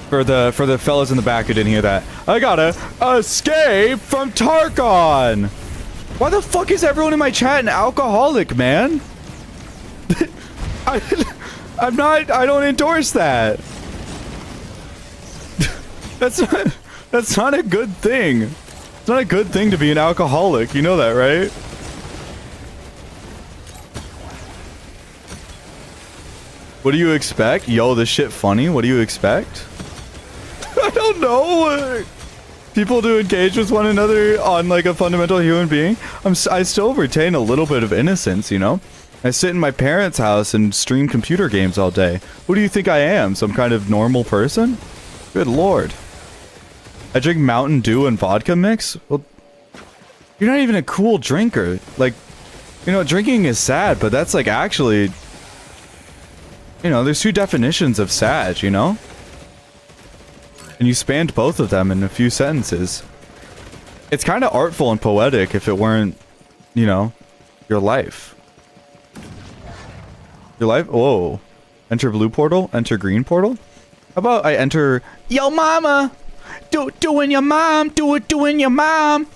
For the fellas in the back who didn't hear that. I gotta escape from Tarkon! Why the fuck is everyone in my chat an alcoholic, man? I don't endorse that. That's not a good thing. It's not a good thing to be an alcoholic. You know that, right? What do you expect? Yo, this shit funny. What do you expect? I don't know. People to engage with one another on like a fundamental human being. I still retain a little bit of innocence, you know? I sit in my parents' house and stream computer games all day. Who do you think I am? Some kind of normal person? Good lord. I drink Mountain Dew and vodka mix? Well, you're not even a cool drinker. Like, you know, drinking is sad, but that's like actually... You know, there's two definitions of sad, you know? And you spanned both of them in a few sentences. It's kind of artful and poetic if it weren't, you know, your life. Your life? Whoa. Enter blue portal? Enter green portal? How about I enter... Yo, mama! Doing your mom! Doing your mom!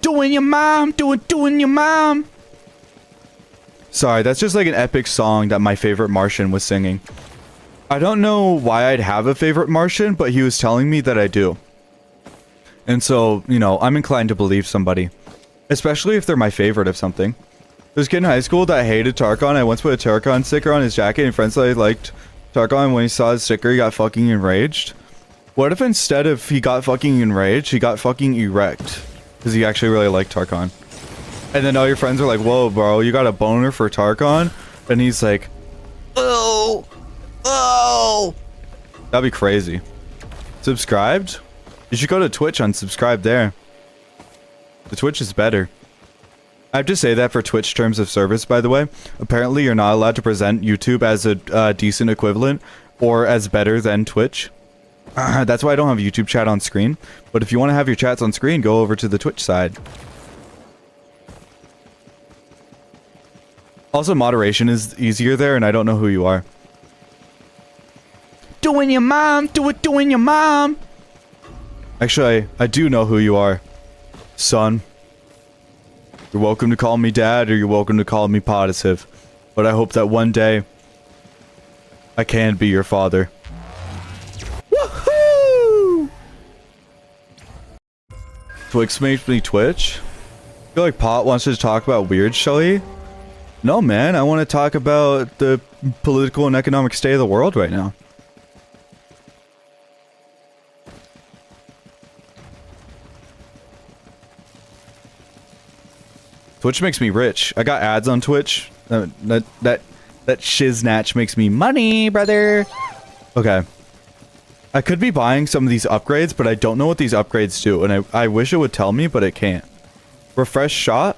Doing your mom! Doing your mom! Sorry, that's just like an epic song that my favorite Martian was singing. I don't know why I'd have a favorite Martian, but he was telling me that I do. And so, you know, I'm inclined to believe somebody. Especially if they're my favorite of something. There's a kid in high school that hated Tarkon. I once put a Tarkon sticker on his jacket, and friends said he liked Tarkon. When he saw his sticker, he got fucking enraged. What if instead of he got fucking enraged, he got fucking erect? Because he actually really liked Tarkon. And then all your friends are like, whoa, bro, you got a boner for Tarkon? And he's like, oh, oh. That'd be crazy. Subscribed? You should go to Twitch and subscribe there. The Twitch is better. I have to say that for Twitch terms of service, by the way. Apparently, you're not allowed to present YouTube as a decent equivalent or as better than Twitch. That's why I don't have YouTube chat on screen. But if you want to have your chats on screen, go over to the Twitch side. Also, moderation is easier there, and I don't know who you are. Doing your mom, doing your mom. Actually, I do know who you are, son. You're welcome to call me dad, or you're welcome to call me positive. But I hope that one day, I can be your father. Woohoo! Twix makes me twitch. I feel like Pot wants to talk about weird, Shelly. No, man, I want to talk about the political and economic state of the world right now. Twitch makes me rich. I got ads on Twitch. That shiznatch makes me money, brother. Okay. I could be buying some of these upgrades, but I don't know what these upgrades do, and I wish it would tell me, but it can't. Refresh shot?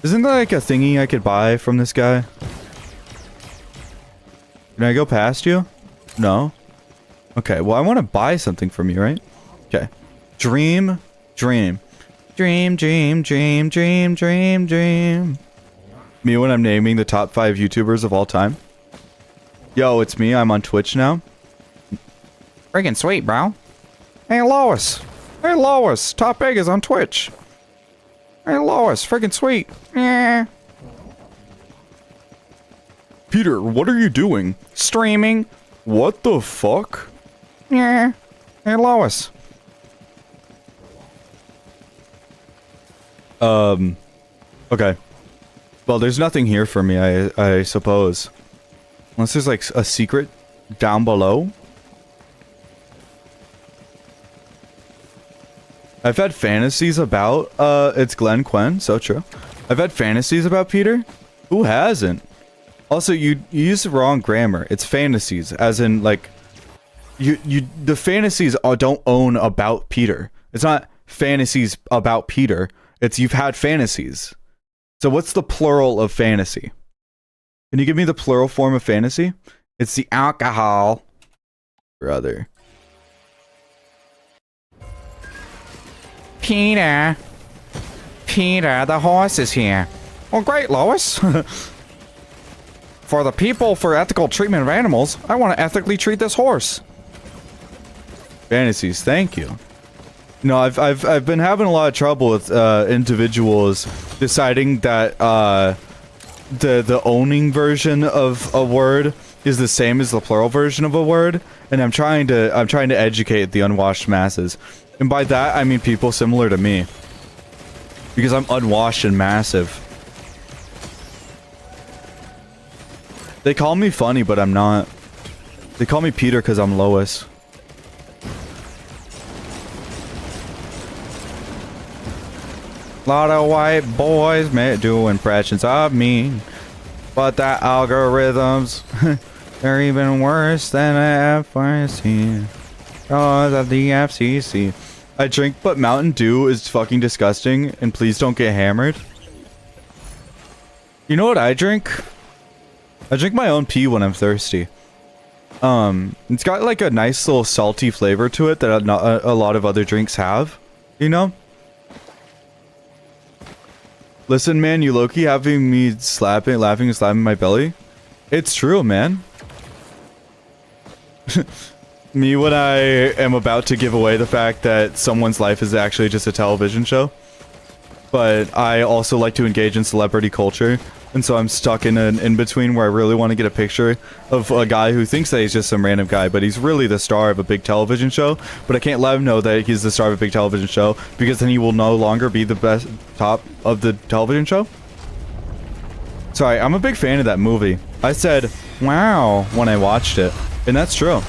Isn't there like a thingy I could buy from this guy? Can I go past you? No? Okay, well I want to buy something from you, right? Okay. Dream. Me when I'm naming the top 5 YouTubers of all time. Yo, it's me. I'm on Twitch now. Freaking sweet, bro. Hey, Lois. Hey, Lois. Top Egg is on Twitch. Hey, Lois, freaking sweet. Yeah. Peter, what are you doing? Streaming. What the fuck? Yeah. Hey, Lois. Okay. Well, there's nothing here for me, I suppose. Unless there's like a secret down below. I've had fantasies about, it's Glenn Quinn, so true. I've had fantasies about Peter. Who hasn't? Also, you use the wrong grammar. It's fantasies, as in, like, the fantasies don't own about Peter. It's not fantasies about Peter. It's you've had fantasies. So what's the plural of fantasy? Can you give me the plural form of fantasy? It's the alcohol. Brother. Peter, the horse is here. Well, great, Lois. For the people for ethical treatment of animals, I want to ethically treat this horse. Fantasies, thank you. No, I've been having a lot of trouble with individuals deciding that the owning version of a word is the same as the plural version of a word, and I'm trying to educate the unwashed masses. And by that I mean people similar to me. Because I'm unwashed and massive. They call me funny, but I'm not. They call me Peter because I'm Lois. Lot of white boys may do impressions of me, but the algorithms, they're even worse than the FCC. Because of the FCC. I drink, but Mountain Dew is fucking disgusting, and please don't get hammered. You know what I drink? I drink my own pee when I'm thirsty. It's got like a nice little salty flavor to it that a lot of other drinks have, you know? Listen, man, you low-key having me laughing and slapping my belly? It's true, man. Me when I am about to give away the fact that someone's life is actually just a television show. But I also like to engage in celebrity culture. And so I'm stuck in an in-between where I really want to get a picture of a guy who thinks that he's just some random guy, but he's really the star of a big television show. But I can't let him know that he's the star of a big television show, because then he will no longer be the best top of the television show. Sorry, I'm a big fan of that movie. I said, wow, when I watched it. And that's true.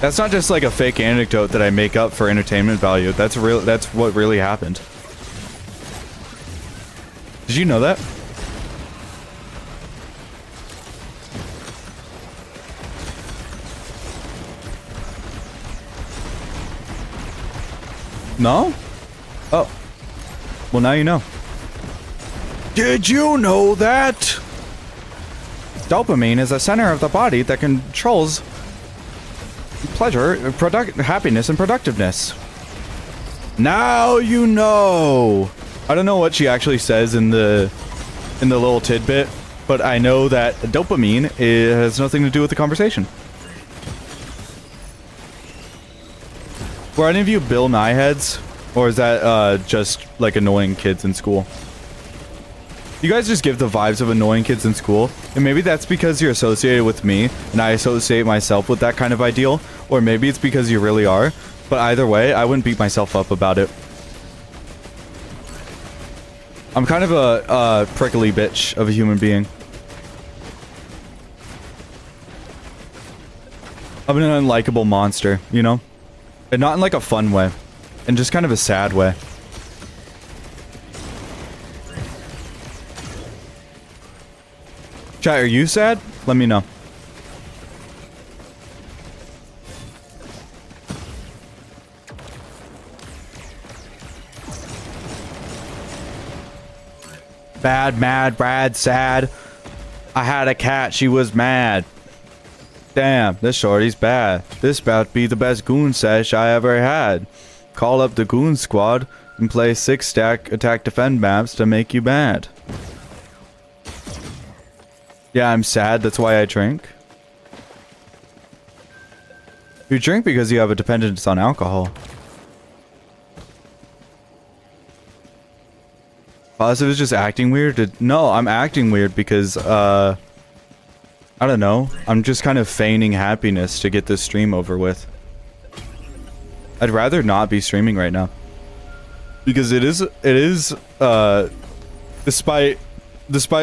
That's not just like a fake anecdote that I make up for entertainment value. That's real. That's what really happened. Did you know that? No? Oh. Well, now you know. Did you know that? Dopamine is a center of the body that controls pleasure, happiness, and productiveness. Now you know. I don't know what she actually says in the little tidbit, but I know that dopamine has nothing to do with the conversation. Were any of you Bill Nye heads? Or is that just like annoying kids in school? You guys just give the vibes of annoying kids in school, and maybe that's because you're associated with me, and I associate myself with that kind of ideal, or maybe it's because you really are, but either way, I wouldn't beat myself up about it. I'm kind of a prickly bitch of a human being. I'm an unlikable monster, you know? And not in like a fun way, in just kind of a sad way. Chat, are you sad? Let me know. Bad, mad, Brad, sad. I had a cat, she was mad. Damn, this shorty's bad. This about to be the best goon sesh I ever had. Call up the goon squad and play 6-stack attack defend maps to make you mad. Yeah, I'm sad, that's why I drink. You drink because you have a dependence on alcohol. Positive is just acting weird? No, I'm acting weird because, I don't know. I'm just kind of feigning happiness to get this stream over with. I'd rather not be streaming right now. Because it is, despite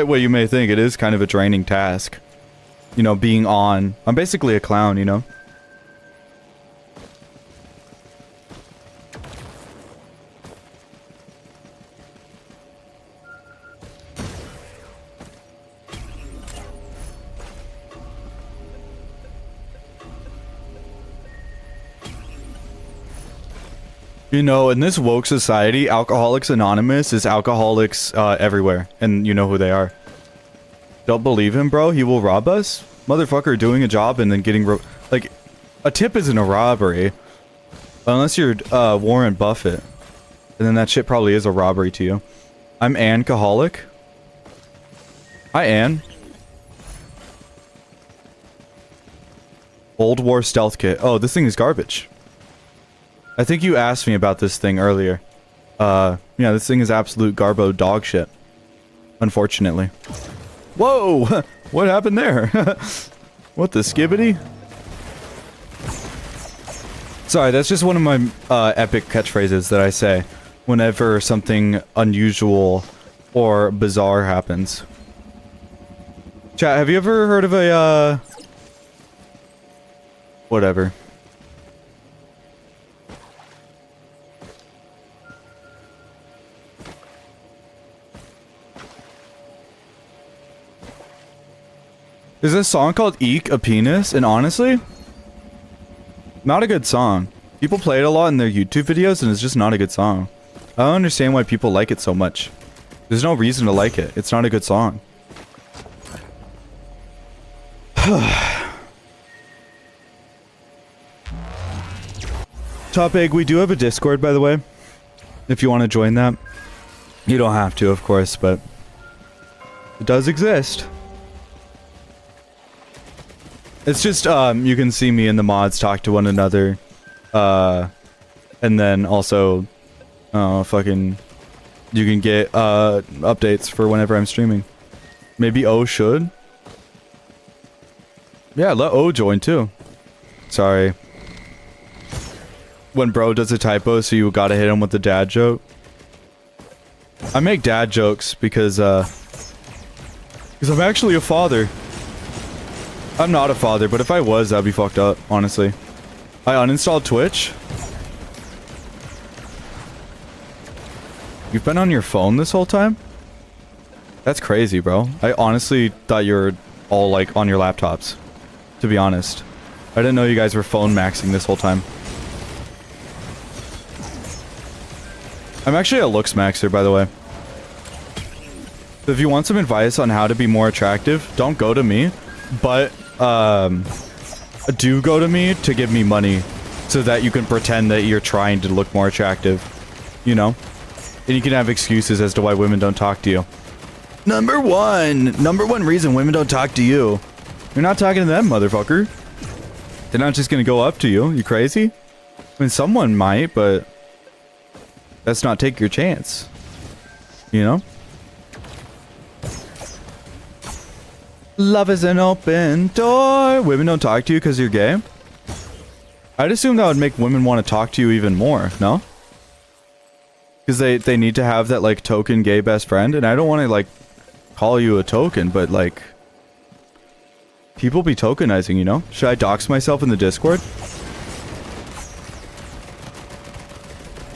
what you may think, it is kind of a draining task. You know, being on. I'm basically a clown, you know? You know, in this woke society, Alcoholics Anonymous is alcoholics everywhere, and you know who they are. Don't believe him, bro. He will rob us. Motherfucker doing a job and then getting like, a tip isn't a robbery. Unless you're Warren Buffett. And then that shit probably is a robbery to you. I'm Ann-Caholic. Hi, Ann. Old War Stealth Kit. Oh, this thing is garbage. I think you asked me about this thing earlier. Yeah, this thing is absolute garbo dog shit. Unfortunately. Whoa! What happened there? What the skibbity? Sorry, that's just one of my epic catchphrases that I say whenever something unusual or bizarre happens. Chat, have you ever heard of a, whatever. There's a song called Eek a Penis, and honestly, not a good song. People play it a lot in their YouTube videos, and it's just not a good song. I don't understand why people like it so much. There's no reason to like it. It's not a good song. Top Egg, we do have a Discord, by the way. If you want to join that. You don't have to, of course, but it does exist. It's just, you can see me and the mods talk to one another. And then also, fucking, you can get, updates for whenever I'm streaming. Maybe O should? Yeah, let O join too. Sorry. When bro does a typo, so you gotta hit him with the dad joke. I make dad jokes because I'm actually a father. I'm not a father, but if I was, that'd be fucked up, honestly. I uninstalled Twitch. You've been on your phone this whole time? That's crazy, bro. I honestly thought you were all, like, on your laptops. To be honest. I didn't know you guys were phone maxing this whole time. I'm actually a looks maxer, by the way. If you want some advice on how to be more attractive, don't go to me. But, do go to me to give me money so that you can pretend that you're trying to look more attractive. You know? And you can have excuses as to why women don't talk to you. Number one reason women don't talk to you. You're not talking to them, motherfucker. They're not just gonna go up to you. You crazy? I mean, someone might, but let's not take your chance. You know? Love is an open door. Women don't talk to you because you're gay? I'd assume that would make women want to talk to you even more, no? Because they need to have that, like, token gay best friend. And I don't want to, like, call you a token, but, like, people be tokenizing, you know? Should I dox myself in the Discord?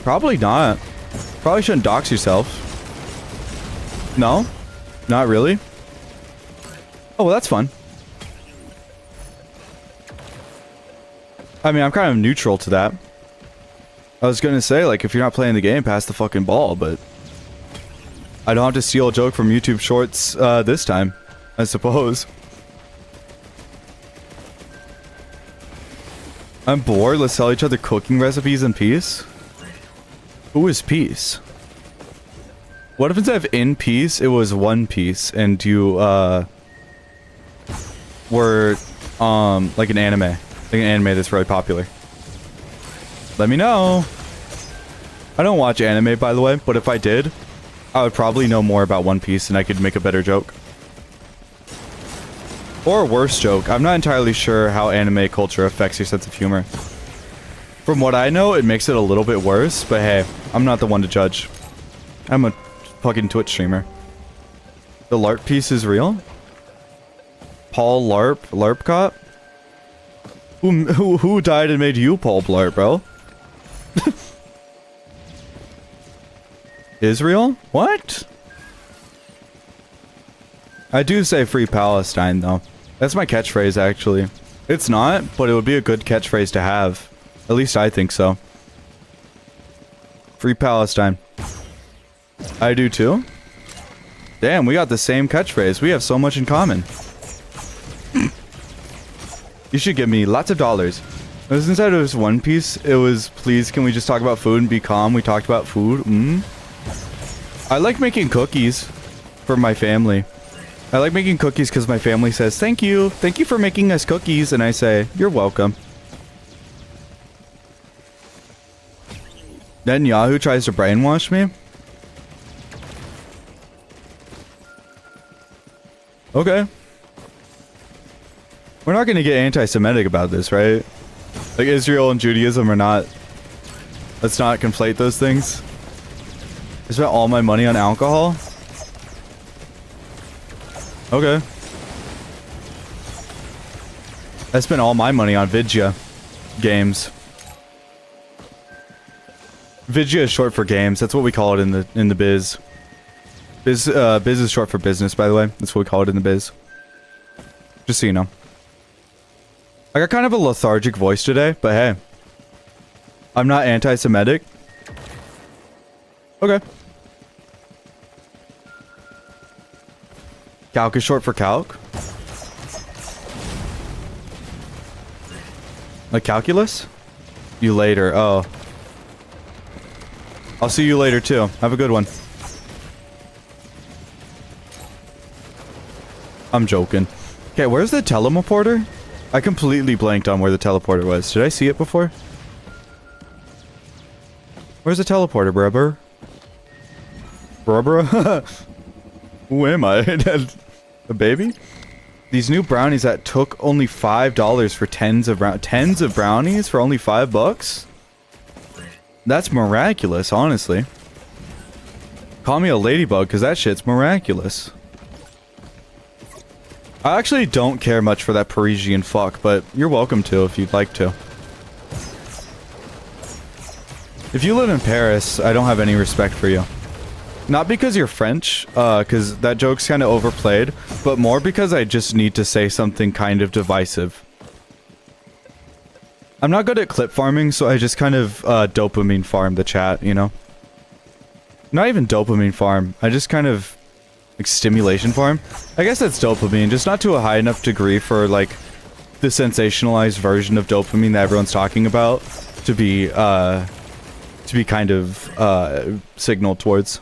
Probably not. Probably shouldn't dox yourself. No? Not really? Oh, well, that's fun. I mean, I'm kind of neutral to that. I was gonna say, like, if you're not playing the game, pass the fucking ball, but I don't have to steal a joke from YouTube Shorts this time, I suppose. I'm bored. Let's tell each other cooking recipes in peace. Who is peace? What if instead of in peace, it was One Piece, and you, were, like an anime. Like an anime that's really popular. Let me know. I don't watch anime, by the way, but if I did, I would probably know more about One Piece and I could make a better joke. Or a worse joke. I'm not entirely sure how anime culture affects your sense of humor. From what I know, it makes it a little bit worse, but hey, I'm not the one to judge. I'm a fucking Twitch streamer. The LARP piece is real? Paul LARP? LARP cop? Who died and made you Paul Blart, bro? Israel? What? I do say free Palestine, though. That's my catchphrase, actually. It's not, but it would be a good catchphrase to have. At least I think so. Free Palestine. I do too. Damn, we got the same catchphrase. We have so much in common. You should give me lots of dollars. It was inside of this One Piece. It was, please, can we just talk about food and be calm? We talked about food. I like making cookies for my family. I like making cookies because my family says, thank you. Thank you for making us cookies. And I say, you're welcome. Then Yahoo tries to brainwash me. Okay. We're not going to get anti-Semitic about this, right? Like, Israel and Judaism are not... Let's not conflate those things. I spent all my money on alcohol? Okay. I spent all my money on Vidya games. Vidya is short for games. That's what we call it in the biz. Biz is short for business, by the way. That's what we call it in the biz. Just so you know. I got kind of a lethargic voice today, but hey. I'm not anti-Semitic. Okay. Calc is short for calc. Like calculus? You later. Oh. I'll see you later too. Have a good one. I'm joking. Okay, where's the teleporter? I completely blanked on where the teleporter was. Did I see it before? Where's the teleporter, brubber? Brubber? Who am I? A baby? These new brownies that took only $5 for tens of brownies for only $5? That's miraculous, honestly. Call me a ladybug, because that shit's miraculous. I actually don't care much for that Parisian fuck, but you're welcome to if you'd like to. If you live in Paris, I don't have any respect for you. Not because you're French, because that joke's kind of overplayed, but more because I just need to say something kind of divisive. I'm not good at clip farming, so I just kind of dopamine farm the chat, you know? Not even dopamine farm, I just kind of like stimulation farm. I guess that's dopamine, just not to a high enough degree for like the sensationalized version of dopamine that everyone's talking about to be kind of signaled towards.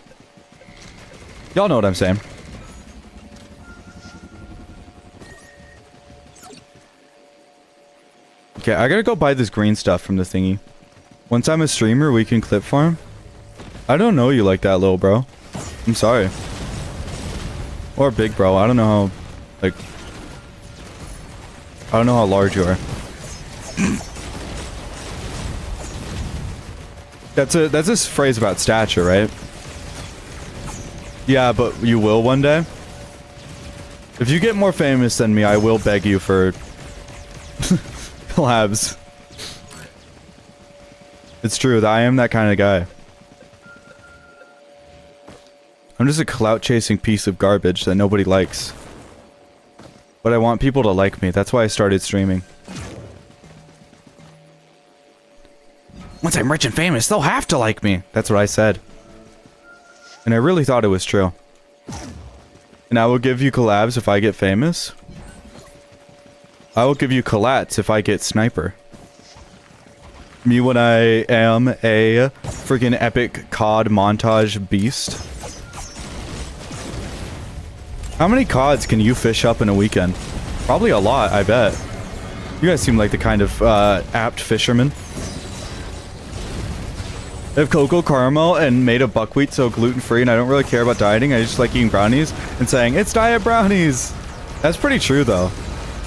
Y'all know what I'm saying. Okay, I gotta go buy this green stuff from the thingy. Once I'm a streamer, we can clip farm. I don't know you like that, little bro. I'm sorry. Or big bro. I don't know how, like... I don't know how large you are. That's this phrase about stature, right? Yeah, but you will one day. If you get more famous than me, I will beg you for collabs. It's true that I am that kind of guy. I'm just a clout-chasing piece of garbage that nobody likes. But I want people to like me. That's why I started streaming. Once I'm rich and famous, they'll have to like me. That's what I said. And I really thought it was true. And I will give you collabs if I get famous. I will give you collats if I get sniper. Me when I am a freaking epic COD montage beast. How many CODs can you fish up in a weekend? Probably a lot, I bet. You guys seem like the kind of apt fisherman. I have cocoa caramel and made of buckwheat, so gluten-free, and I don't really care about dieting. I just like eating brownies and saying, it's diet brownies! That's pretty true, though.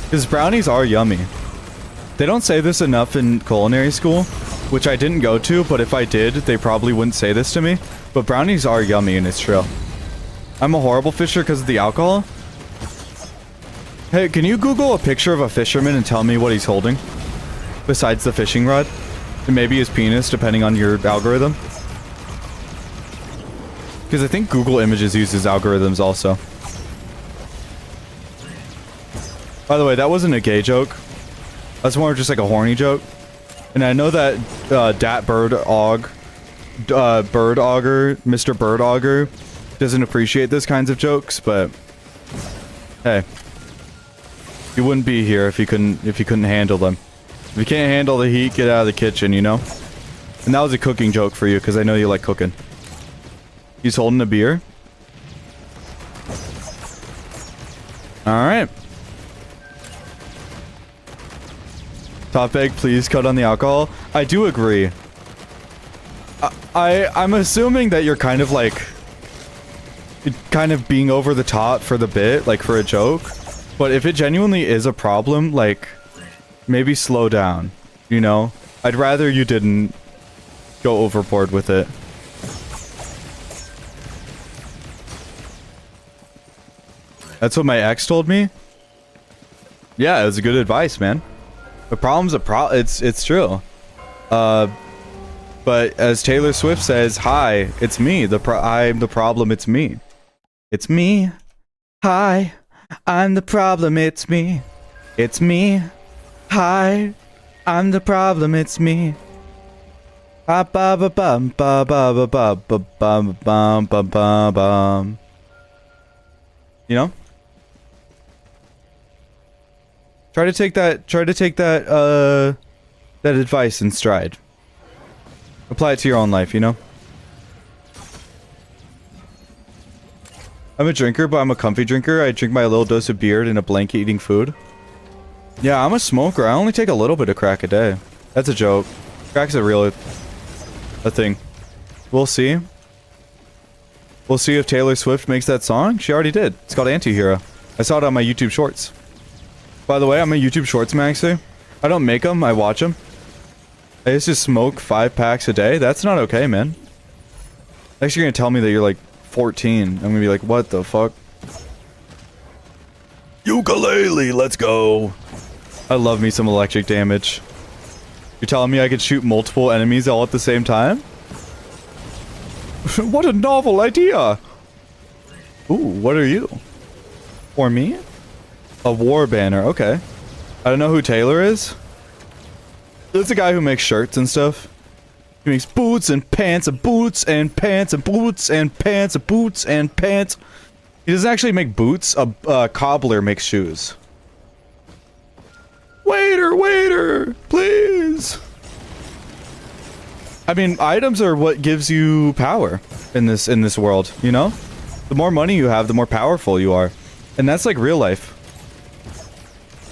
Because brownies are yummy. They don't say this enough in culinary school, which I didn't go to, but if I did, they probably wouldn't say this to me. But brownies are yummy, and it's true. I'm a horrible fisher because of the alcohol. Hey, can you Google a picture of a fisherman and tell me what he's holding? Besides the fishing rod? And maybe his penis, depending on your algorithm. Because I think Google Images uses algorithms also. By the way, that wasn't a gay joke. That's more just like a horny joke. And I know that Dat Bird Og Bird Auger, Mr. Bird Auger, doesn't appreciate those kinds of jokes, but hey, you wouldn't be here if you couldn't handle them. If you can't handle the heat, get out of the kitchen, you know? And that was a cooking joke for you, because I know you like cooking. He's holding a beer. Alright. Top egg, please cut on the alcohol. I do agree. I'm assuming that you're kind of like... kind of being over the top for the bit, like for a joke. But if it genuinely is a problem, like... maybe slow down, you know? I'd rather you didn't go overboard with it. That's what my ex told me? Yeah, it was a good advice, man. The problem's it's true. But as Taylor Swift says, hi, it's me. I'm the problem, it's me. It's me. Hi, I'm the problem, it's me. It's me. Hi, I'm the problem, it's me. Ba ba ba bum ba ba ba ba ba bum bum bum bum bum. You know? Try to take that advice in stride. Apply it to your own life, you know? I'm a drinker, but I'm a comfy drinker. I drink my little dose of beer in a blanket eating food. Yeah, I'm a smoker. I only take a little bit of crack a day. That's a joke. Crack's a thing. We'll see. We'll see if Taylor Swift makes that song. She already did. It's called Antihero. I saw it on my YouTube Shorts. By the way, I'm a YouTube Shorts maxer. I don't make them, I watch them. I used to smoke 5 packs a day. That's not okay, man. Next you're gonna tell me that you're like 14. I'm gonna be like, what the fuck? Ukulele, let's go. I love me some electric damage. You're telling me I could shoot multiple enemies all at the same time? What a novel idea! Ooh, what are you? Or me? A war banner, okay. I don't know who Taylor is. It's a guy who makes shirts and stuff. He makes boots and pants and boots and pants and boots and pants and boots and pants. He doesn't actually make boots. A cobbler makes shoes. Waiter, please. I mean, items are what gives you power in this world, you know? The more money you have, the more powerful you are. And that's like real life.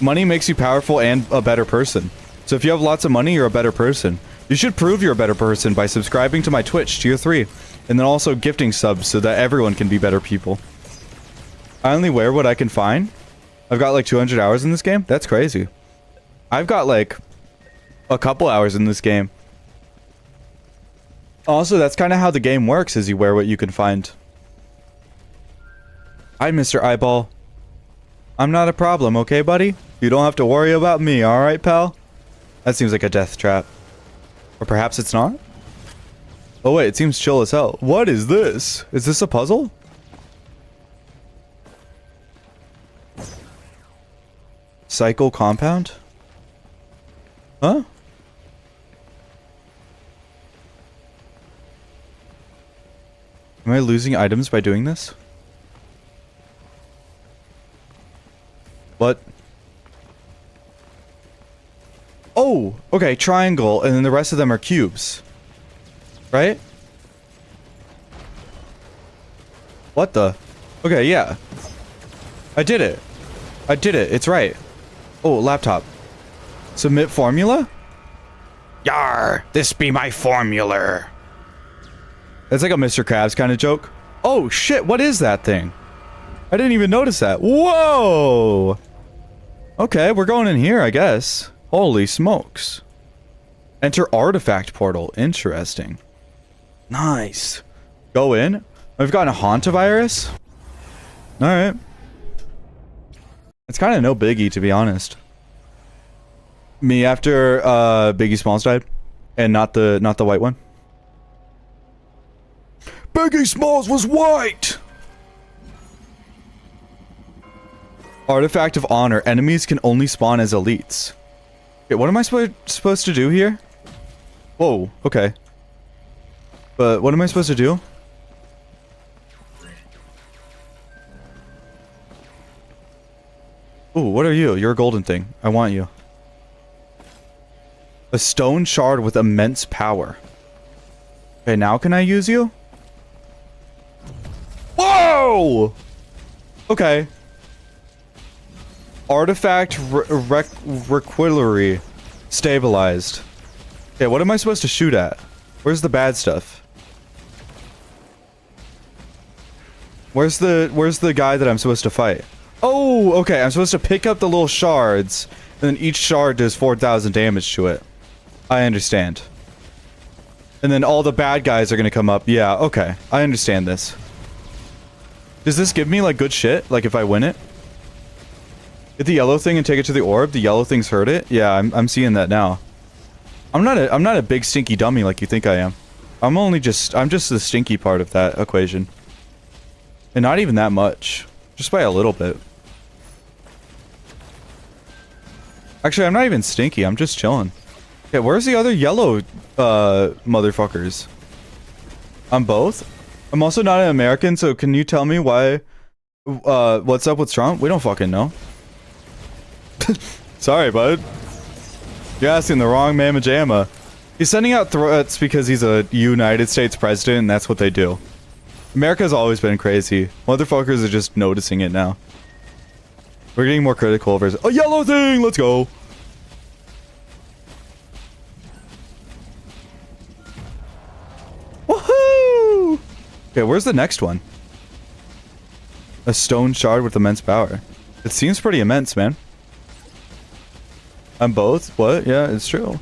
Money makes you powerful and a better person. So if you have lots of money, you're a better person. You should prove you're a better person by subscribing to my Twitch, Tier 3. And then also gifting subs so that everyone can be better people. I only wear what I can find. I've got like 200 hours in this game. That's crazy. I've got like a couple hours in this game. Also, that's kind of how the game works, is you wear what you can find. Hi, Mr. Eyeball. I'm not a problem, okay, buddy? You don't have to worry about me, alright, pal? That seems like a death trap. Or perhaps it's not? Oh wait, it seems chill as hell. What is this? Is this a puzzle? Cycle compound? Huh? Am I losing items by doing this? What? Oh, okay, triangle, and then the rest of them are cubes. Right? What the? Okay, yeah. I did it. It's right. Oh, laptop. Submit formula? Yar, this be my formula. That's like a Mr. Krabs kind of joke. Oh shit, what is that thing? I didn't even notice that. Whoa! Okay, we're going in here, I guess. Holy smokes. Enter artifact portal. Interesting. Nice. Go in. We've got a hantavirus. Alright. It's kind of no biggie, to be honest. Me after Biggie Smalls died. And not the white one. Biggie Smalls was white! Artifact of honor. Enemies can only spawn as elites. Okay, what am I supposed to do here? Whoa, okay. But what am I supposed to do? Ooh, what are you? You're a golden thing. I want you. A stone shard with immense power. Okay, now can I use you? Whoa! Okay. Artifact requillery stabilized. Okay, what am I supposed to shoot at? Where's the bad stuff? Where's the guy that I'm supposed to fight? Oh, okay, I'm supposed to pick up the little shards, and then each shard does 4,000 damage to it. I understand. And then all the bad guys are gonna come up. Yeah, okay. I understand this. Does this give me, like, good shit? Like, if I win it? Get the yellow thing and take it to the orb? The yellow thing's hurt it? Yeah, I'm seeing that now. I'm not a big stinky dummy like you think I am. I'm just the stinky part of that equation. And not even that much. Just by a little bit. Actually, I'm not even stinky. I'm just chilling. Okay, where's the other yellow, motherfuckers? I'm both? I'm also not an American, so can you tell me why, what's up with Trump? We don't fucking know. Sorry, bud. You're asking the wrong mamma jamma. He's sending out threats because he's a United States president, and that's what they do. America's always been crazy. Motherfuckers are just noticing it now. We're getting more critical over a yellow thing! Let's go! Woohoo! Okay, where's the next one? A stone shard with immense power. It seems pretty immense, man. I'm both? What? Yeah, it's true.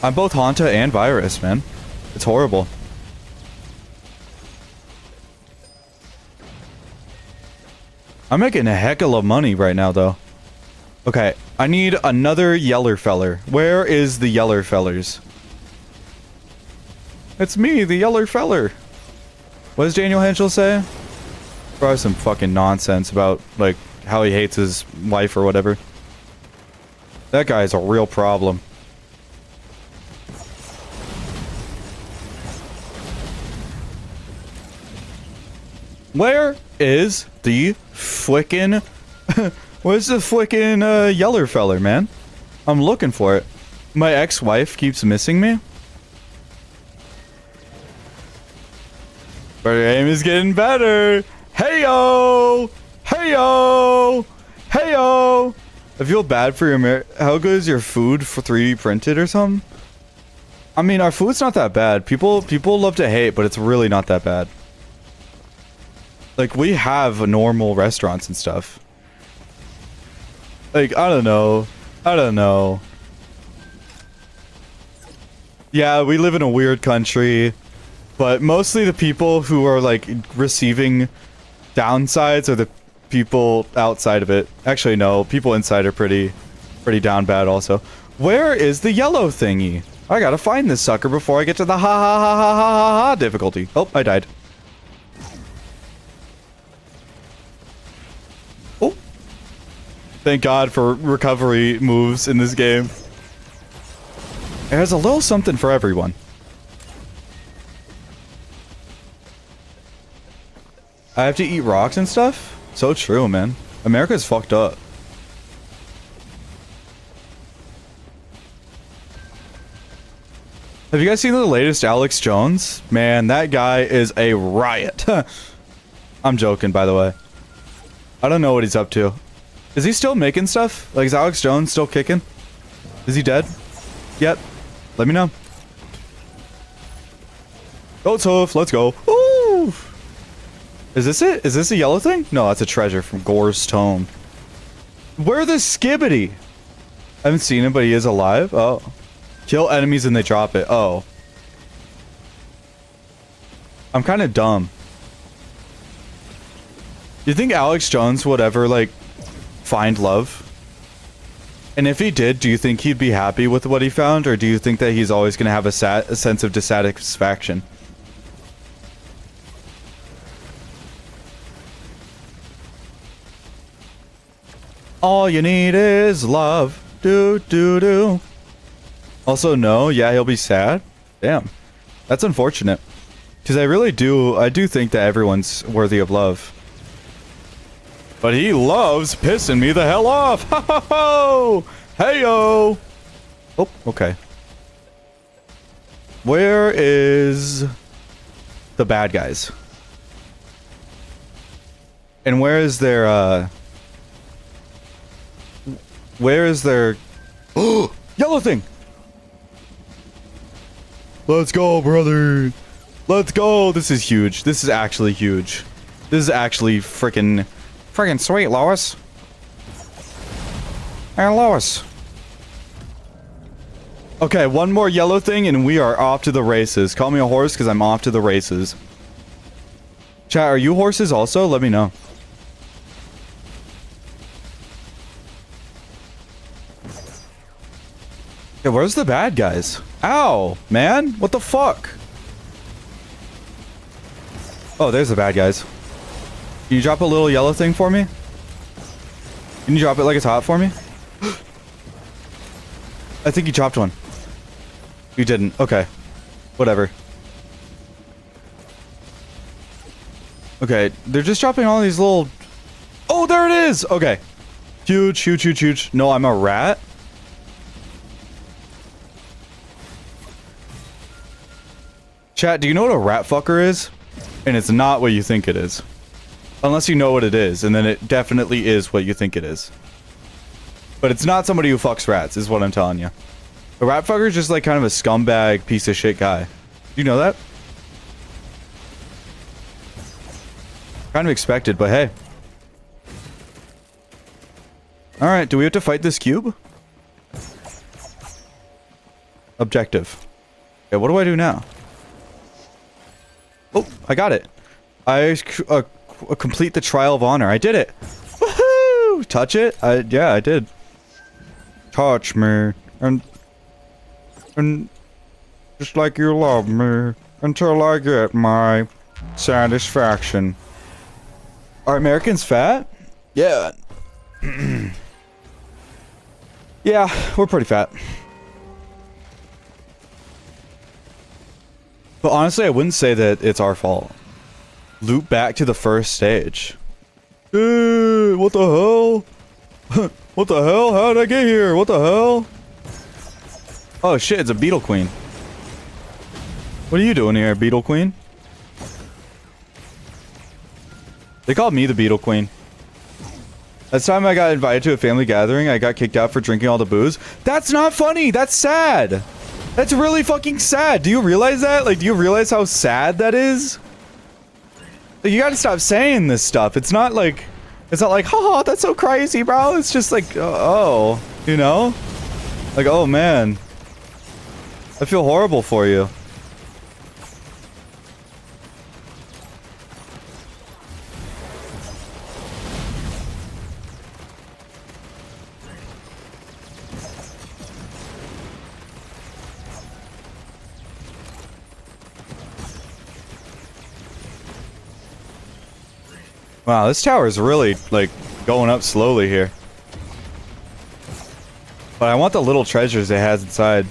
I'm both Hanta and Virus, man. It's horrible. I'm making a heck of money right now, though. Okay, I need another yeller feller. Where is the yeller fellers? It's me, the yeller feller. What does Daniel Henschel say? Probably some fucking nonsense about, like, how he hates his wife or whatever. That guy is a real problem. Where is the flickin'... Where's the flickin' yeller feller, man? I'm looking for it. My ex-wife keeps missing me. But your aim is getting better. Hey-yo! Hey-yo! Hey-yo! I feel bad for your how good is your food for 3D printed or something? I mean, our food's not that bad. People love to hate, but it's really not that bad. Like, we have normal restaurants and stuff. Like, I don't know. I don't know. Yeah, we live in a weird country, but mostly the people who are, like, receiving downsides are the people outside of it. Actually, no. People inside are pretty down bad also. Where is the yellow thingy? I gotta find this sucker before I get to the ha ha ha ha ha ha ha difficulty. Oh, I died. Oh. Thank God for recovery moves in this game. There's a little something for everyone. I have to eat rocks and stuff? So true, man. America's fucked up. Have you guys seen the latest Alex Jones? Man, that guy is a riot. I'm joking, by the way. I don't know what he's up to. Is he still making stuff? Like, is Alex Jones still kicking? Is he dead? Yep. Let me know. Goat's hoof, let's go. Ooh! Is this it? Is this a yellow thing? No, that's a treasure from Gore's Tome. Where the Skibbity? I haven't seen him, but he is alive. Oh. Kill enemies and they drop it. Oh. I'm kind of dumb. Do you think Alex Jones would ever, like, find love? And if he did, do you think he'd be happy with what he found? Or do you think that he's always going to have a sense of dissatisfaction? All you need is love. Do, do, do. Also, no. Yeah, he'll be sad. Damn. That's unfortunate. Because I do think that everyone's worthy of love. But he loves pissing me the hell off. Ha ha ho! Hey-yo! Oh, okay. Where is the bad guys? And where is their, where is their... Oh! Yellow thing! Let's go, brother! Let's go! This is huge. This is actually huge. This is actually freaking sweet, Lois. Hey, Lois. Okay, one more yellow thing and we are off to the races. Call me a horse because I'm off to the races. Chat, are you horses also? Let me know. Yeah, where's the bad guys? Ow, man. What the fuck? Oh, there's the bad guys. Can you drop a little yellow thing for me? Can you drop it like it's hot for me? I think you dropped one. You didn't. Okay. Whatever. Okay, they're just dropping all these little... Oh, there it is! Okay. Huge, huge, huge, huge. No, I'm a rat. Chat, do you know what a rat fucker is? And it's not what you think it is. Unless you know what it is, and then it definitely is what you think it is. But it's not somebody who fucks rats, is what I'm telling you. A rat fucker is just like kind of a scumbag piece of shit guy. Do you know that? Kind of expected, but hey. Alright, do we have to fight this cube? Objective. Okay, what do I do now? Oh, I got it. I complete the Trial of Honor. I did it. Woohoo! Touch it? Yeah, I did. Touch me. And just like you love me until I get my satisfaction. Are Americans fat? Yeah. Yeah, we're pretty fat. But honestly, I wouldn't say that it's our fault. Loop back to the first stage. What the hell? What the hell? How did I get here? What the hell? Oh shit, it's a Beetle Queen. What are you doing here, Beetle Queen? They called me the Beetle Queen. Last time I got invited to a family gathering, I got kicked out for drinking all the booze. That's not funny! That's sad! That's really fucking sad! Do you realize that? Like, do you realize how sad that is? Like, you gotta stop saying this stuff. It's not like, haha, that's so crazy, bro. It's just like, oh, you know? Like, oh man. I feel horrible for you. Wow, this tower is really, like, going up slowly here. But I want the little treasures it has inside.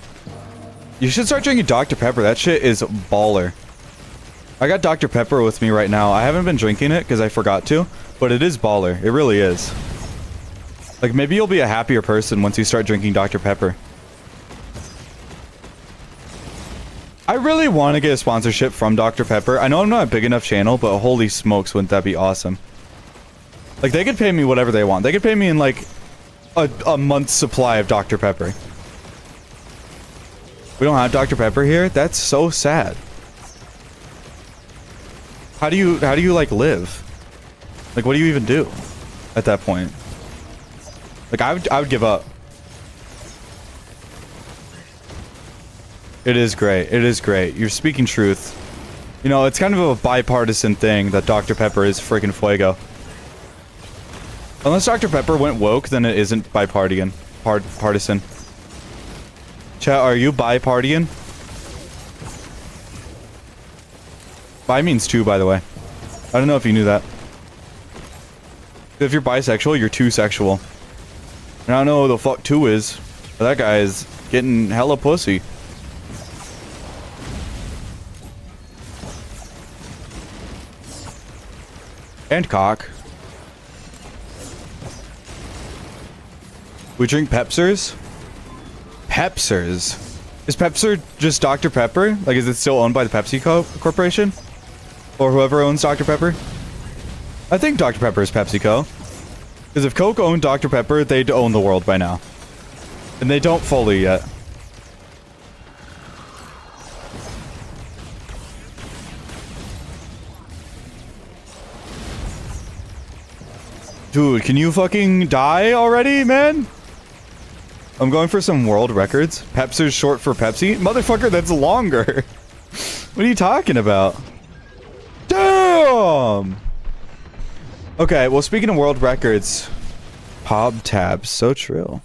You should start drinking Dr. Pepper. That shit is baller. I got Dr. Pepper with me right now. I haven't been drinking it because I forgot to, but it is baller. It really is. Like, maybe you'll be a happier person once you start drinking Dr. Pepper. I really want to get a sponsorship from Dr. Pepper. I know I'm not a big enough channel, but holy smokes, wouldn't that be awesome? Like, they could pay me whatever they want. They could pay me in, like, a month's supply of Dr. Pepper. We don't have Dr. Pepper here? That's so sad. How do you, like, live? Like, what do you even do at that point? Like, I would give up. It is great. It is great. You're speaking truth. You know, it's kind of a bipartisan thing that Dr. Pepper is freaking fuego. Unless Dr. Pepper went woke, then it isn't bipartisan. Partisan. Chat, are you bipartisan? Bi means two, by the way. I don't know if you knew that. If you're bisexual, you're two sexual. And I don't know who the fuck two is, but that guy is getting hella pussy. And cock. We drink Pepsers? Pepsers? Is Pepser just Dr. Pepper? Like, is it still owned by the Pepsi Corporation? Or whoever owns Dr. Pepper? I think Dr. Pepper is PepsiCo. Because if Coke owned Dr. Pepper, they'd own the world by now. And they don't fully yet. Dude, can you fucking die already, man? I'm going for some world records. Pepsi's short for Pepsi? Motherfucker, that's longer. What are you talking about? Damn! Okay, well, speaking of world records, Pop tabs, so true.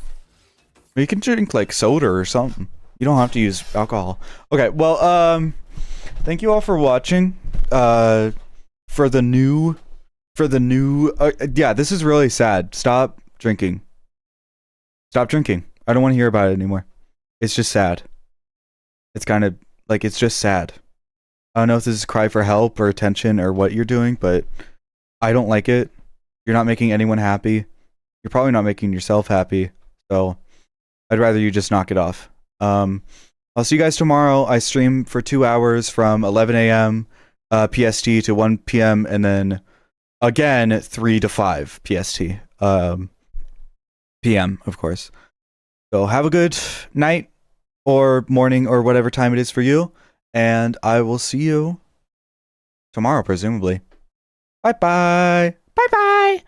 You can drink like soda or something. You don't have to use alcohol. Okay, well, thank you all for watching. For the new, yeah, this is really sad. Stop drinking. Stop drinking. I don't want to hear about it anymore. It's just sad. It's kind of like, it's just sad. I don't know if this is cry for help or attention or what you're doing, but I don't like it. You're not making anyone happy. You're probably not making yourself happy. So I'd rather you just knock it off. I'll see you guys tomorrow. I stream for 2 hours from 11 a.m. PST to 1 p.m. and then again 3 to 5 PST. PM, of course. So have a good night or morning or whatever time it is for you. And I will see you tomorrow, presumably. Bye-bye. Bye-bye.